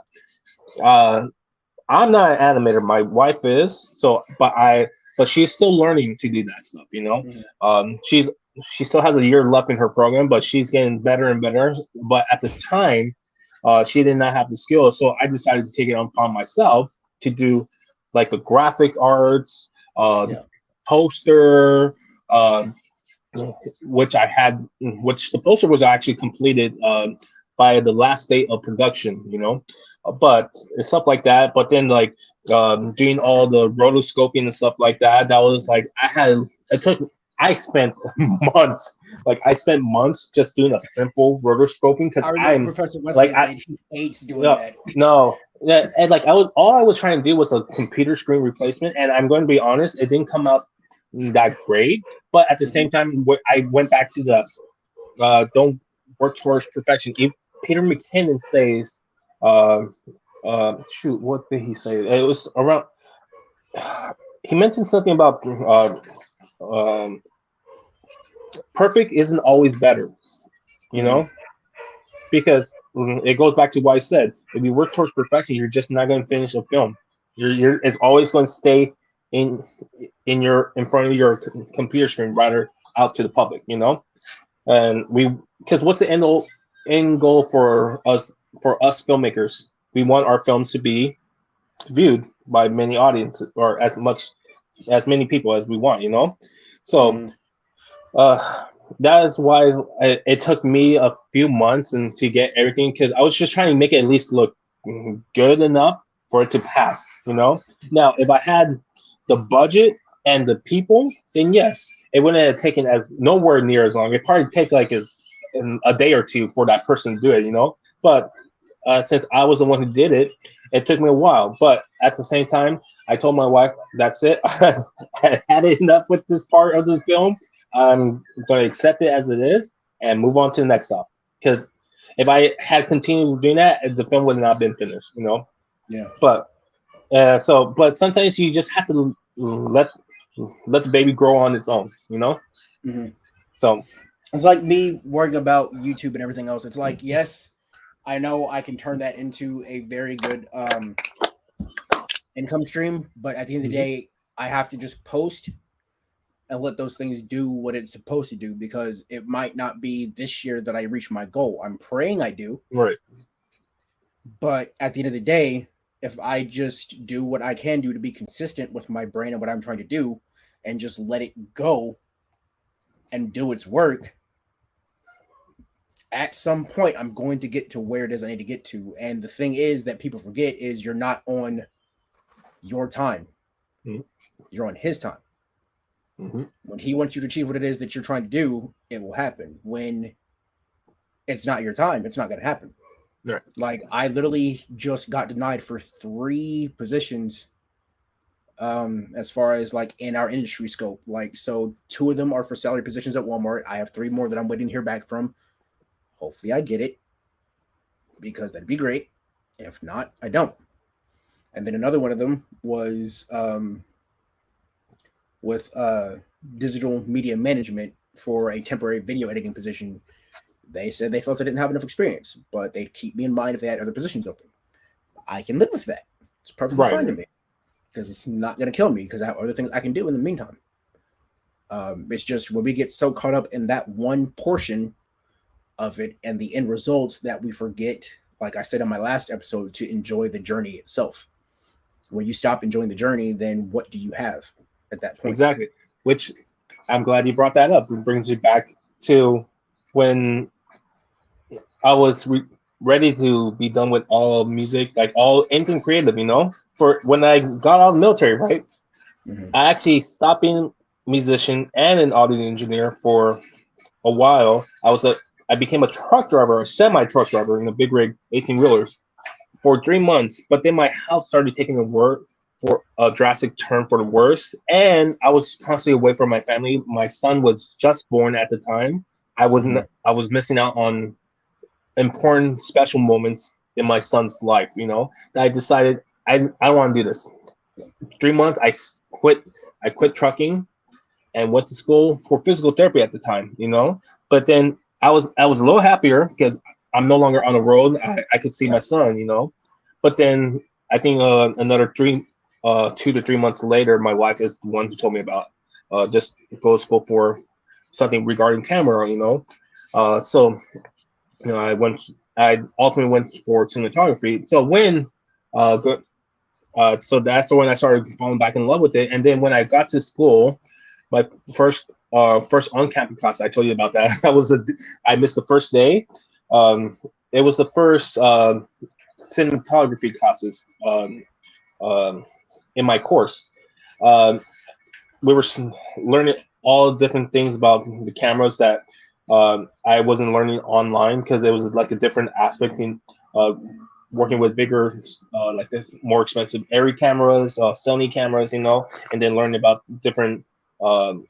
I'm not an animator. My wife is, but she's still learning to do that stuff. Mhm. She still has a year left in her program, but she's getting better and better. But at the time, she did not have the skills, so I decided to take it upon myself to do like a graphic arts, Yeah. poster, which the poster was actually completed by the last date of production. But stuff like that. But then doing all the rotoscoping and stuff like that. That was like it took. I spent months, just doing a simple rotoscoping because I remember I'm Professor like Wesley I said he hates doing no that. no yeah, and like all I was trying to do was a computer screen replacement, and I'm going to be honest, it didn't come out that great. But at the Mhm. same time, I went back to the don't work towards perfection. Peter McKinnon says, uh, shoot, what did he say? It was around. He mentioned something about um, perfect isn't always better, you Mhm. know, because it goes back to what I said. If you work towards perfection, you're just not going to finish a film. It's always going to stay in in front of your computer screen rather out to the public, you know. And because what's the end goal for us filmmakers? We want our films to be viewed by many audiences or as many people as we want, you know. So Mhm. uh, that is why it took me a few months and to get everything because I was just trying to make it at least look good enough for it to pass, you know. Now, if I had the budget and the people, then yes, it wouldn't have taken as nowhere near as long. It probably take like a day or two for that person to do it, you know. But since I was the one who did it, it took me a while. But at the same time, I told my wife, "That's it. I had enough with this part of the film. I'm going to accept it as it is and move on to the next stuff." Because if I had continued doing that, the film would not have been finished, you know. Yeah. But but sometimes you just have to let the baby grow on its own, you know. Mhm. So It's like me worrying about YouTube and everything else. It's like, yes, I know I can turn that into a very good income stream, but at the end of the mhm, day, I have to just post and let those things do what it's supposed to do because it might not be this year that I reach my goal. I'm praying I do, right, but at the end of the day, if I just do what I can do to be consistent with my brain and what I'm trying to do and just let it go and do its work, at some point I'm going to get to where it is I need to get to. And the thing is that people forget is you're not on your time. mhm, You're on his time. mhm, When he wants you to achieve what it is that you're trying to do, it will happen. When it's not your time, it's not going to happen. right, Like I literally just got denied for 3 positions as far as like in our industry scope. Like so 2 of them are for salary positions at Walmart. I have 3 more that I'm waiting to hear back from. Hopefully I get it because that'd be great. If not, I don't. And then another one of them was with digital media management for a temporary video editing position. They said they felt I didn't have enough experience, but they'd keep me in mind if they had other positions open. I can live with that. It's perfectly right, fine to right. me because it's not going to kill me because I have other things I can do in the meantime. It's just when we get so caught up in that one portion of it and the end results that we forget, like I said in my last episode, to enjoy the journey itself. When you stop enjoying the journey, then what do you have at that point? Exactly. Which I'm glad you brought that up. It brings me back to when I was ready to be done with all music, like all anything creative, you know. For when I got out of the military, right? Mm-hmm. I actually stopped being a musician and an audio engineer for a while. I became a truck driver, a semi truck driver in a big rig 18 wheelers for 3 months. But then my house started taking a for a drastic turn for the worse, and I was constantly away from my family. My son was just born at the time. Mm-hmm. I was missing out on important special moments in my son's life, you know, that I decided I don't want to do this. 3 months I quit trucking and went to school for physical therapy at the time, you know. But then I was a little happier because I'm no longer on the road. I could see Yeah. my son, you know. But then I think another 2 to 3 months later, my wife is the one who told me about just go to school for something regarding camera, you know. So you know, I ultimately went for cinematography. So uh, go- so that's when I started falling back in love with it. And then when I got to school, my first on campus class, I told you about that. I missed the first day. Um, it was the first cinematography classes um, in my course. Um, we were learning. all different things about the cameras that I wasn't learning online because it was like a different aspect in uh, working with bigger, like this more expensive Arri cameras, Sony cameras, and then learning about different um,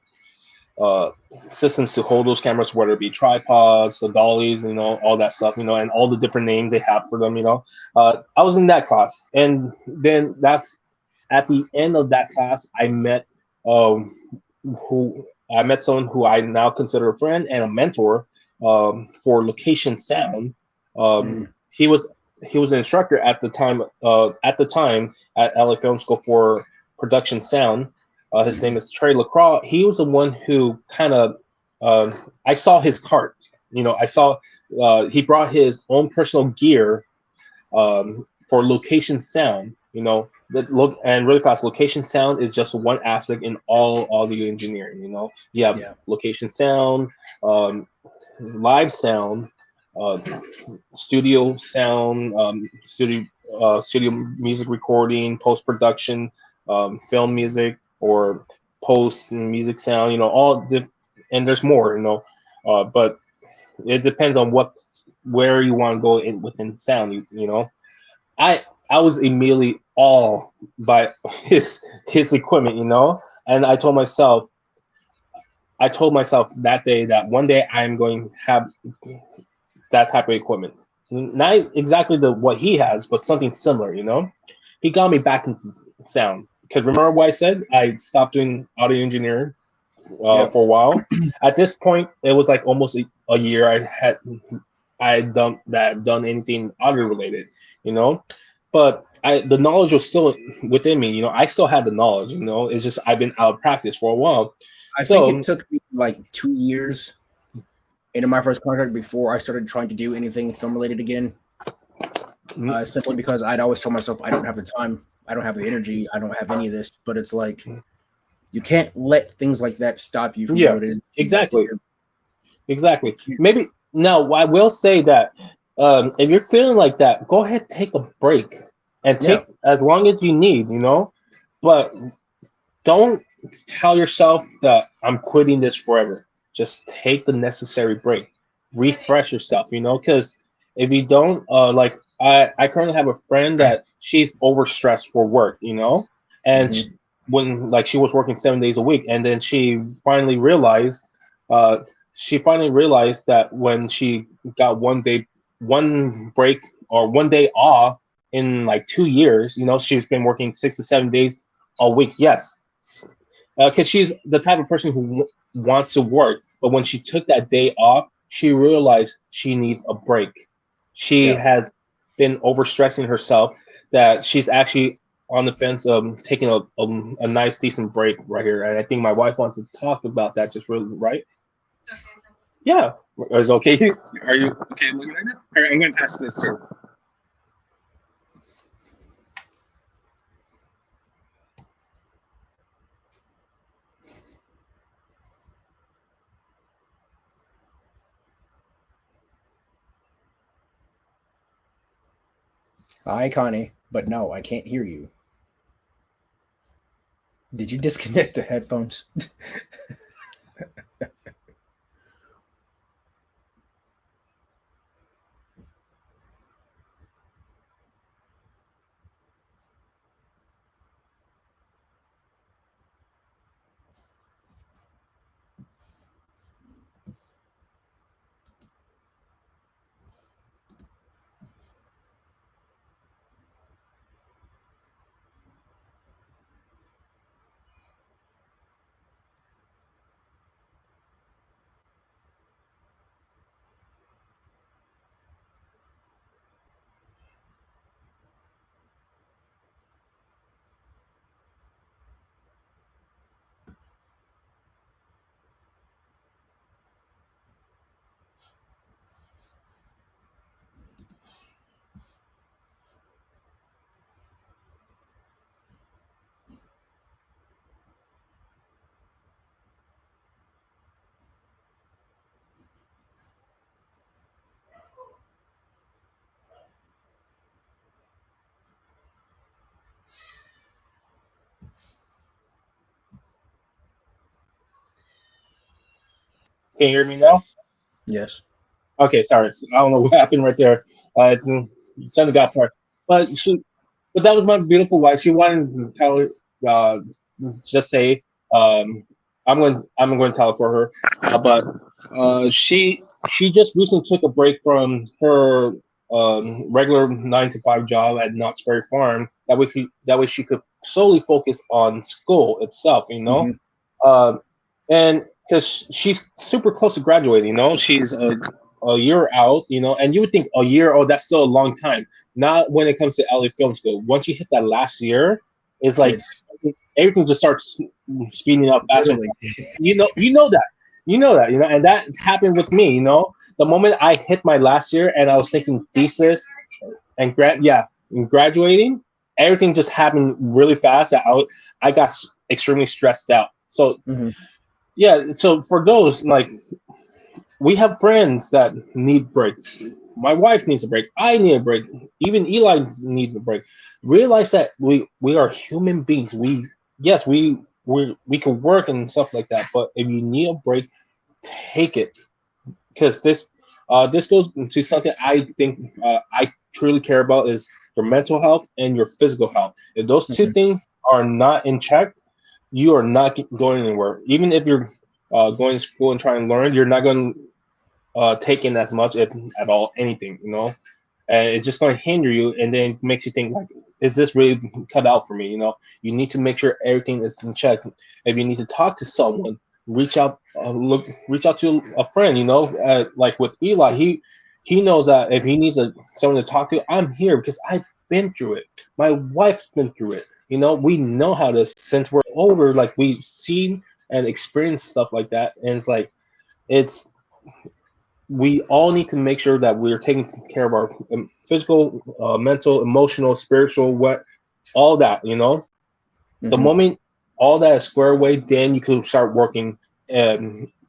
uh, systems to hold those cameras, whether it be tripods, the dollies, all that stuff, and all the different names they have for them. I was in that class, and then that's at the end of that class, um, who I met someone who I now consider a friend and a mentor for location sound. Mm. He was an instructor at the time. At LA Film School for production sound. His name is Trey LaCroix. He was the one who kind of I saw his cart. I saw he brought his own personal gear for location sound. That look and really fast. Location sound is just one aspect in all the engineering. You have Yeah. location sound, um, live sound, uh, studio sound, studio music recording, post production, film music, or post music sound. And there's more. But it depends on where you want to go in within sound. I was immediately all by his equipment, and I told myself that day that one day I'm going to have that type of equipment. Not exactly what he has, but something similar, He got me back into sound because remember what I said? I stopped doing audio engineering Yeah. for a while. At this point, it was like almost a year I had done anything audio related, you know. But the knowledge was still within me, I still had the knowledge, It's just I've been out of practice for a while. I think it So took me like 2 years into my first contract before I started trying to do anything film related again. mm, Simply because I'd always tell myself I don't have the time, I don't have the energy, I don't have any of this. But it's like you can't let things like that stop you from doing yeah, what it is you love to exactly. do. Exactly. You Maybe now I will say that if you're feeling like that, go ahead, take a break and Yeah, take as long as you need, but don't tell yourself that I'm quitting this forever. Just take the necessary break, refresh yourself, because if you don't, like I currently have a friend that she's overstressed for work, and hmm when like she was working 7 days a week, and then uh, she finally realized that when she got one break or one day off in like 2 years, she's been working 6 to 7 days a week. Yes, because she's the type of person who wants to work, but when she took that day off, she realized she needs a break. She yeah. has been overstressing herself that she's actually on the fence of taking a nice decent break right here. And I think my wife wants to talk about that just really right. Yeah, is it okay? Are you okay looking at it? All right, I'm going to pass this through. Hi, Connie. But no, I can't hear you. Did you disconnect the headphones? Can you hear me now? Yes. Okay, sorry. I don't know what happened right there. Kind of got parts, but but that was my beautiful wife. She wanted to tell her, just say, um, I'm going to tell it for her. But she just recently took a break from her regular 9 to 5 job at Knott's Berry Farm. That way she could solely focus on school itself. Hmm. Uh, and because she's super close to graduating, she's a year out, and you would think a year, oh, that's still a long time. Not when it comes to LA Film School. Once you hit that last year, it's like It's everything just starts speeding up faster and literally. faster. And that happened with me. The moment I hit my last year and I was thinking thesis and graduating, everything just happened really fast. I got extremely stressed out. So Hmm. yeah, so for those, like, we have friends that need breaks. My wife needs a break. I need a break. Even Eli needs a break. Realize that we are human beings. Yes, we can work and stuff like that. But if you need a break, take it, because this goes to something I think I truly care about is your mental health and your physical health. If those two Hmm. things are not in check, you are not going anywhere. Even if you're going to school and trying to learn, you're not going to take in as much, if at all, anything, and it's just going to hinder you, and then it makes you think, like, is this really cut out for me? You need to make sure everything is in check. If you need to talk to someone, reach out to a friend. Like with Eli, he knows that if he needs someone to talk to, I'm here because I've been through it. My wife's been through it. We know how to, since we're older, like, we've seen and experienced stuff like that, and it's like, it's we all need to make sure that we're taking care of our physical, mental, emotional, spiritual, all that. The Hmm. moment all that is squared away, then you can start working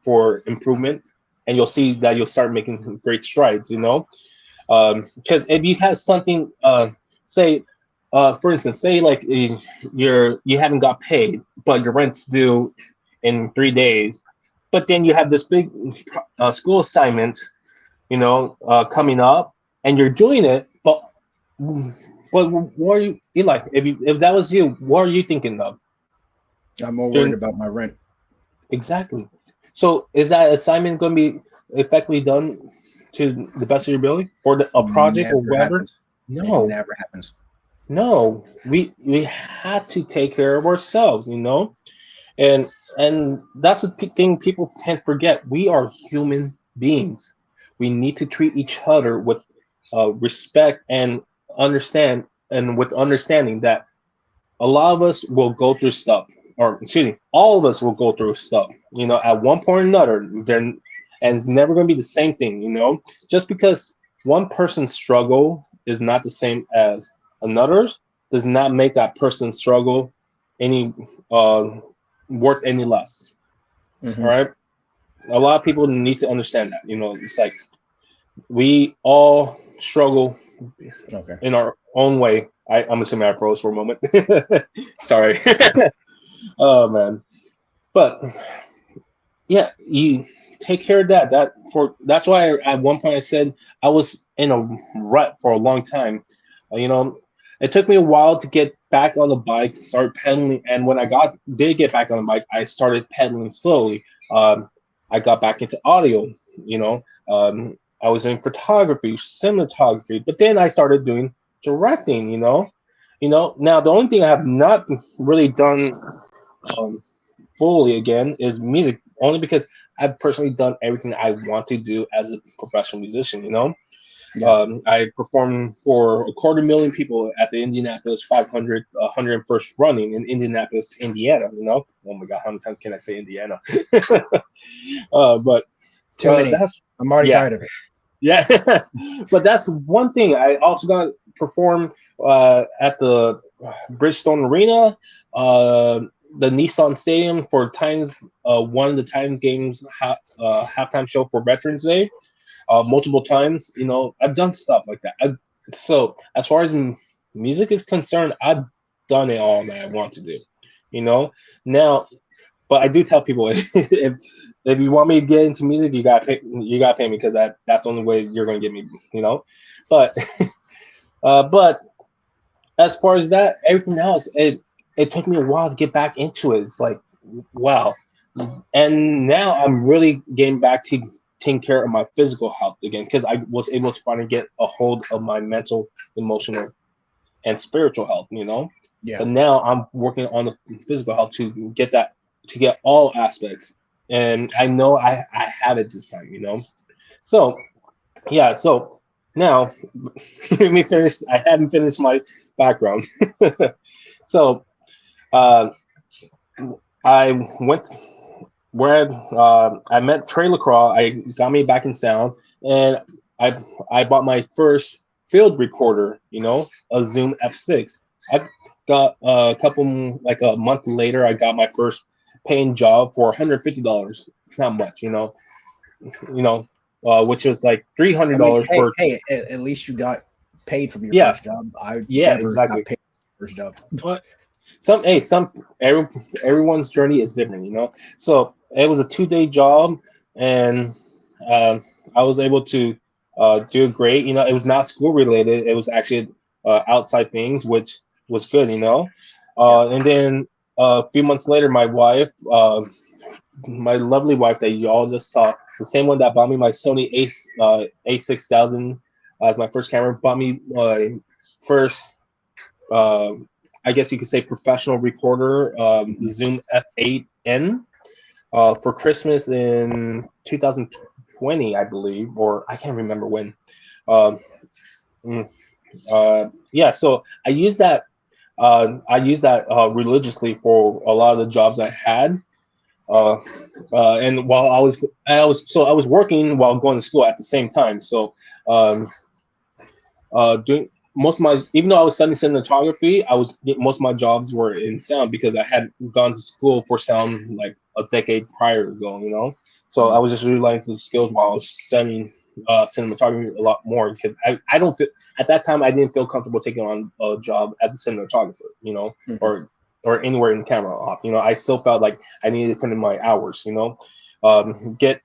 for improvement, and you'll see that you'll start making great strides. Because if you have something, say, for instance, say, like, you haven't got paid, but your rent's due in 3 days, but then you have this big school assignment, coming up, and you're doing it, but what are you, Eli? If that was you, what are you thinking of? I'm more worried Doing about my rent. exactly. So is that assignment going to be effectively done to the best of your ability, or a project or Never whatever? happens. It No, never happens. no. We have to take care of ourselves, and that's the thing people tend to forget. We are human beings. We need to treat each other with respect and with understanding that a lot of us will go through stuff, or excuse me, all of us will go through stuff, at one point or another. Then, and it's never going to be the same thing, just because one person's struggle is not the same as another's, does not make that person's struggle any worth any less. All Hmm. right. A lot of people need to understand that. It's like we all struggle Okay. in our own way. I'm assuming I froze for a moment. Sorry. Oh man. But yeah, you take care of that. That's why at one point I said I was in a rut for a long time. It took me a while to get back on the bike, start pedaling, and when did get back on the bike, I started pedaling slowly. I got back into audio. I was doing photography, cinematography, but then I started doing directing. Now the only thing I have not really done um, fully again is music, only because I've personally done everything I want to do as a professional musician. Yeah. I performed for 250,000 people at the Indianapolis 500 101st running in Indianapolis, Indiana. Oh my God, how many times can I say Indiana? But Too many. that's I'm already yeah, tired of it. yeah. But that's one thing. I also got to perform at the Bridgestone Arena, the Nissan Stadium for Times, one of the Times Games halftime show for Veterans Day, multiple times. I've done stuff like that. So as far as music is concerned, I've done it all that I want to do. You know, now, but I do tell people if if you want me to get into music, you gotta pay me because that's the only way you're gonna get me, you know. But but as far as that, everything else, it took me a while to get back into it. It's like, wow. And now I'm really getting back to taking care of my physical health again because I was able to finally get a hold of my mental, emotional, and spiritual health, you know. Yeah. But now I'm working on the physical health to get that, to get all aspects. And I know I have it this time, you know. So yeah, so now let me finish. I haven't finished my background. So uh, I went where I met Trey LaCroix. I got me back in sound, and I I bought my first field recorder. You know, a Zoom F6. I got a couple like a month later. I got my first paying job for $150. Not much, you know. You know, which is like three hundred I mean, dollars for at least you got paid from your yeah, first job. I yeah, never got exactly. paid from my first job. But everyone's journey is different, you know. So it was a 2 day job, and um, I was able to do great. You know, it was not school related; it was actually outside things, which was good, you know. Yeah. And then a few months later, my wife, my lovely wife that you all just saw, the same one that bought me my Sony A6000 as my first camera, bought me my first uh, I guess you could say professional recorder, Mhm. Zoom F8N, for Christmas in 2020, I believe, or I can't remember when. Um, mm, yeah, so I used that religiously for a lot of the jobs I had. Uh, and while I was working while going to school at the same time. So um, doing most of my, even though I was studying cinematography, most of my jobs were in sound because I had gone to school for sound like a decade prior ago, you know. So I Mhm. was just realizing the skills while I was studying cinematography a lot more because I don't feel at that time I didn't feel comfortable taking on a job as a cinematographer, you know, Mhm. or anywhere in the camera off. You know, I still felt like I needed to put in my hours, you know, get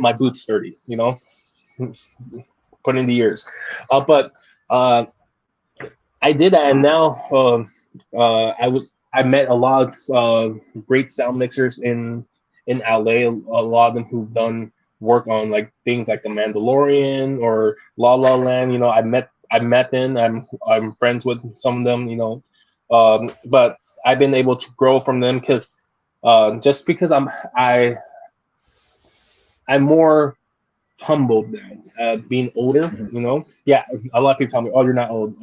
my boots dirty, you know, put in the years. But uh, I did that, and now I met a lot of great sound mixers in LA. A lot of them who've done work on like things like The Mandalorian or La La Land. You know, I met them. I'm friends with some of them. You know, but I've been able to grow from them because just because I'm more humbled now, being older. Mhm. You know, yeah. A lot of people tell me, "Oh, you're not old."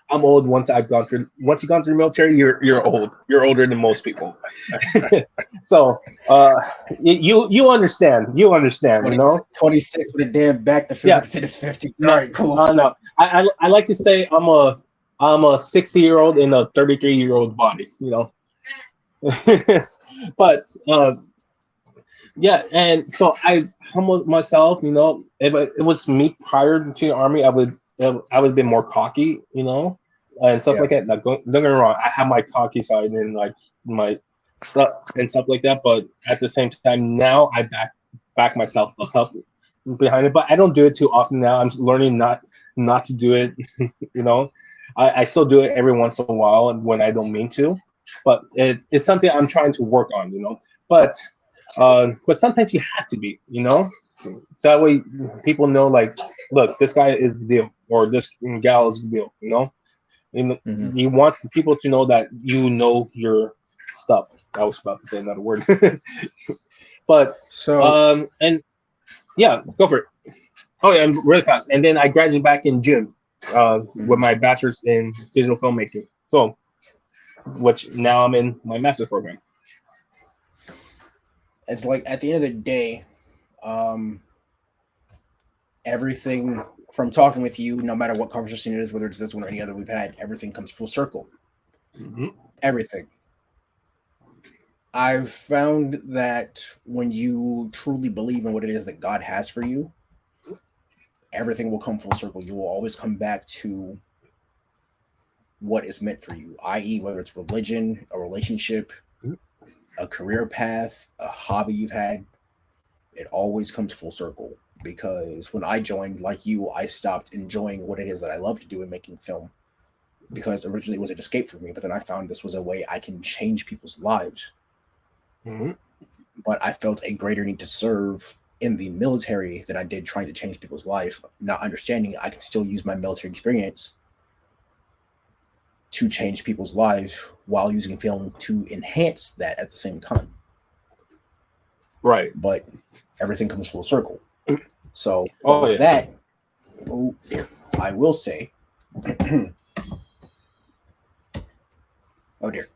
I'm old once you've gone through the military, you're old. You're older than most people. So you understand. You understand. You 26, know. 26 with a damn back to Yeah. physics in his 50s. All No. right, cool. No. I like to say I'm a 60-year-old in a 33-year-old body. You know. But yeah, and so I humbled myself. You know, if it was me prior to the army, I would have been more cocky. You know, and stuff Yeah. like that. Like, don't get me wrong, I have my cocky side and like my stuff and stuff like that. But at the same time, now I back myself up behind it. But I don't do it too often now. I'm learning not to do it. You know, I still do it every once in a while when I don't mean to. But it's something I'm trying to work on. You know, but sometimes you have to be, you know, so that way people know, like, look, this guy is the deal, or this gal is the deal, you know. And Mhm. you want people to know that you know your stuff. I was about to say another word, but So, and yeah, go for it. Oh yeah, and really fast. And then I graduated back in June with mhm. my bachelor's in digital filmmaking. So, which now I'm in my master's program. It's like at the end of the day, um, everything from talking with you, no matter what conversation it is, whether it's this one or any other we've had, everything comes full circle. Hmm. Everything. I've found that when you truly believe in what it is that God has for you, everything will come full circle. You will always come back to what is meant for you, i.e., whether it's religion, a relationship, a career path, a hobby you've had. it always comes full circle, because when I joined, like you, I stopped enjoying what it is that I love to do in making film, because originally it was an escape for me, but then I found this was a way I can change people's lives. Mm-hmm. But I felt a greater need to serve in the military than I did trying to change people's life, not understanding I can still use my military experience to change people's lives while using film to enhance that at the same time. Right. But everything comes full circle. So Oh, that, oh dear, I will say, oh dear.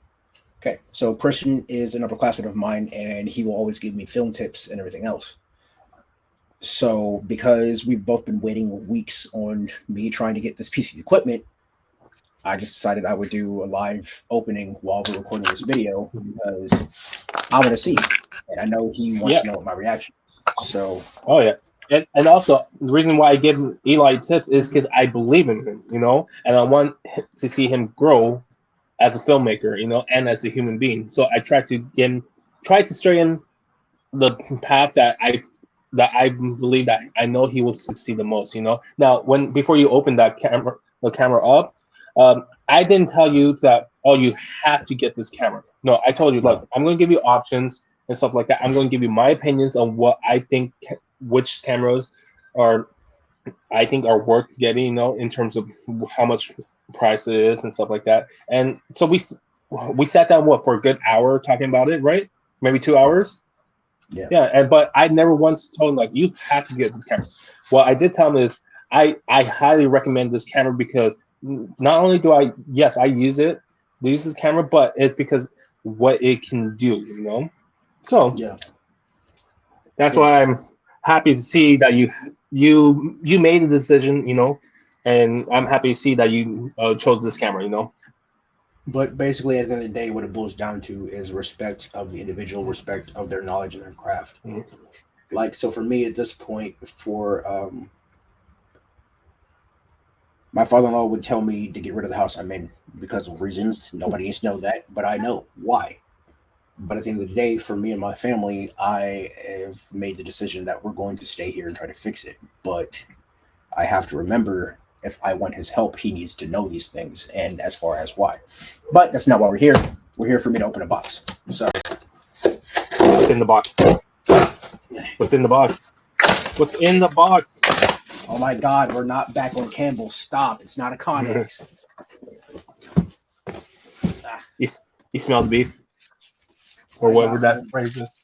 Okay, so Christian is an upperclassman of mine, and he will always give me film tips and everything else. So because we've both been waiting weeks on me trying to get this piece of equipment, I just decided I would do a live opening while we're recording this video, because I want to see, and I know he wants to know what my reaction is. So, oh yeah, and also the reason why I give Eli tips is because I believe in him, and I want to see him grow as a filmmaker, and as a human being. So I try to stray in the path that I believe that I know he will succeed the most. Now before you open the camera up, I didn't tell you that, oh, you have to get this camera. No, I told you, look, I'm going to give you options and stuff like that. I'm going to give you my opinions on what I think, which cameras are worth getting, in terms of how much price it is and stuff like that. And so we sat down for a good hour talking about it, right? Maybe 2 hours. Yeah. But I never once told him, like, you have to get this camera. What I did tell him is I highly recommend this camera, because not only do I use this camera, but it's because what it can do. So that's why I'm happy to see that you made the decision, and I'm happy to see that you chose this camera. But basically, at the end of the day, what it boils down to is respect of the individual, respect of their knowledge and their craft. Mm-hmm. Like, so for me at this point, my father-in-law would tell me to get rid of the house I'm in because of reasons. Nobody needs to know that, but I know why. But at the end of the day, for me and my family, I have made the decision that we're going to stay here and try to fix it. But I have to remember, if I want his help, he needs to know these things, and as far as why. But that's not why we're here. We're here for me to open a box. So, what's in the box? What's in the box? What's in the box? Oh my God, we're not back on Campbell. Stop. It's not a Connex. You smell the beef? Or whatever that phrase is.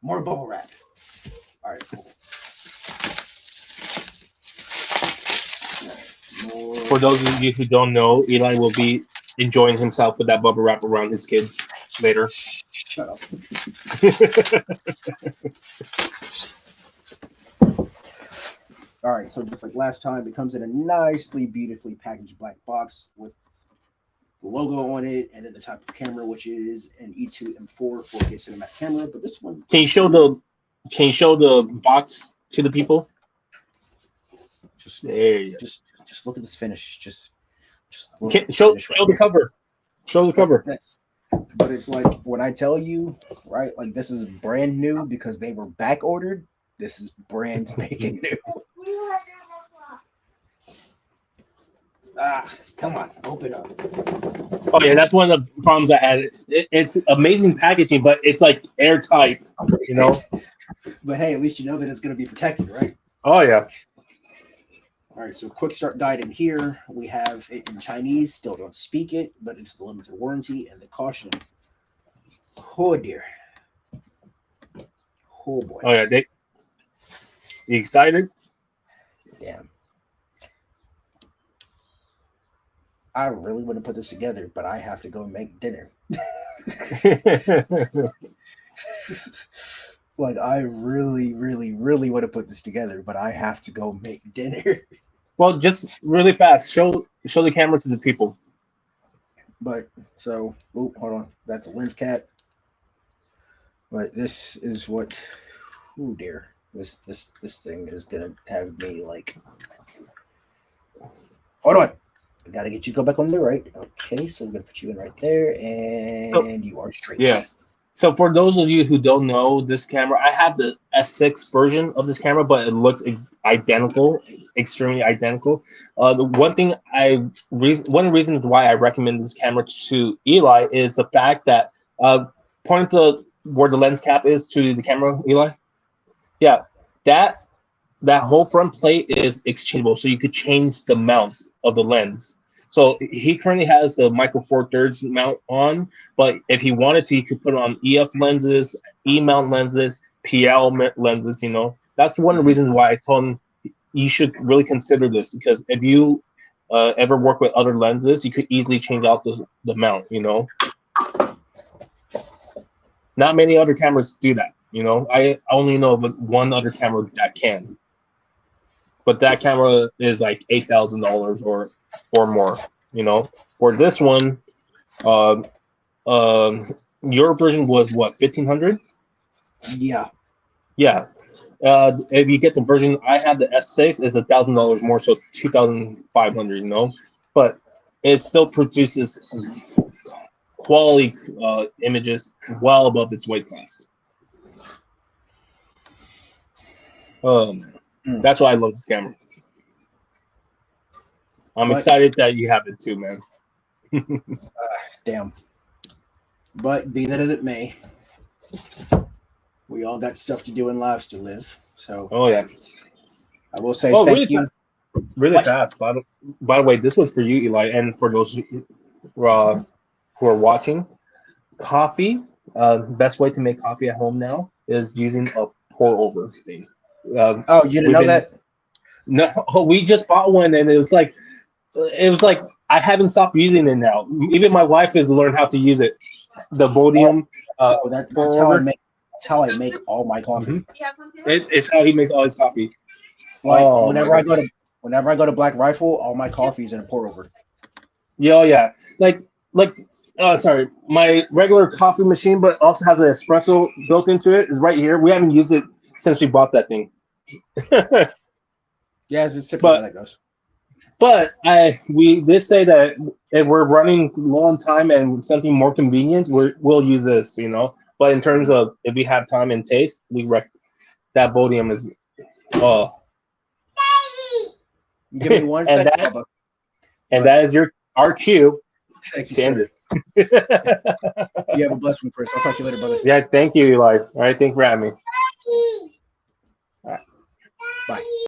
More bubble wrap. All right, cool. For those of you who don't know, Eli will be enjoying himself with that bubble wrap around his kids later. Shut up. All right, so just like last time, it comes in a nicely, beautifully packaged black box with the logo on it, and then the type of camera, which is an E2 M4 4K cinematic camera. But this one, can you show the box to the people? Just there you go. Just look at this finish. Just show the cover. Show the cover. But it's like, when I tell you, right, like, this is brand new because they were back ordered. This is brand spanking new. Come on, open up. Oh yeah, that's one of the problems I had. It's amazing packaging, but it's like airtight, But hey, at least you know that it's going to be protected, right? Oh yeah. All right, so quick start guide in here. We have it in Chinese. Still don't speak it, but it's the limited warranty and the caution. Oh dear. Oh boy. Oh yeah. You excited? Damn. I really want to put this together, but I have to go make dinner. Like, I really, really, really want to put this together, but I have to go make dinner. Well, just really fast, show the camera to the people. But so, hold on, that's a lens cap. But this is what, oh dear, this thing is gonna have me like. Hold on, I gotta get you go back on the right. Okay, so I'm gonna put you in right there, and you are straight. Yeah. So for those of you who don't know this camera, I have the S6 version of this camera, but it looks identical, extremely identical. The one thing one of the reasons why I recommend this camera to Eli is the fact that point to where the lens cap is to the camera, Eli. Yeah, that whole front plate is exchangeable, so you could change the mount of the lens. So he currently has the micro four thirds mount on, but if he wanted to, he could put on EF lenses, E mount lenses, PL lenses. You know, that's one of the reasons why I told him you should really consider this, because if you ever work with other lenses, you could easily change out the mount. You know, not many other cameras do that. You know, I only know of one other camera that can, but that camera is like $8,000 or more. You know, for this one, your version was what, 1,500? Yeah. Yeah. If you get the version I have, the S6 is $1,000 more, so 2,500. You know, but it still produces quality images well above its weight class. That's why I love this camera. I'm excited that you have it too, man. Damn. But be that as it may, we all got stuff to do and lives to live. So, oh yeah, I will say thank you. Really fast. By the way, this was for you, Eli, and for those who are watching. Coffee. Best way to make coffee at home now is using a pour over thing. Oh, you didn't know that? No, we just bought one, and it was like I haven't stopped using it now. Even my wife has learned how to use it. The Bodium. That's how I make all my coffee. It's how he makes all his coffee. Like whenever I go to Black Rifle, all my coffee is in a pour over. Yeah. Sorry, my regular coffee machine, but also has an espresso built into it, is right here. We haven't used it since we bought that thing. Yeah, it's typically how that goes. But we did say that if we're running low on time and something more convenient, we'll use this, you know. But in terms of if we have time and taste, that Bodium is Give me one second, Bubba. And that is our cue. Thank you, to end sir. this. You have a blessed one, Chris. I'll talk to you later, brother. Yeah, thank you, Eli. All right, thanks for having me. All right. Bye.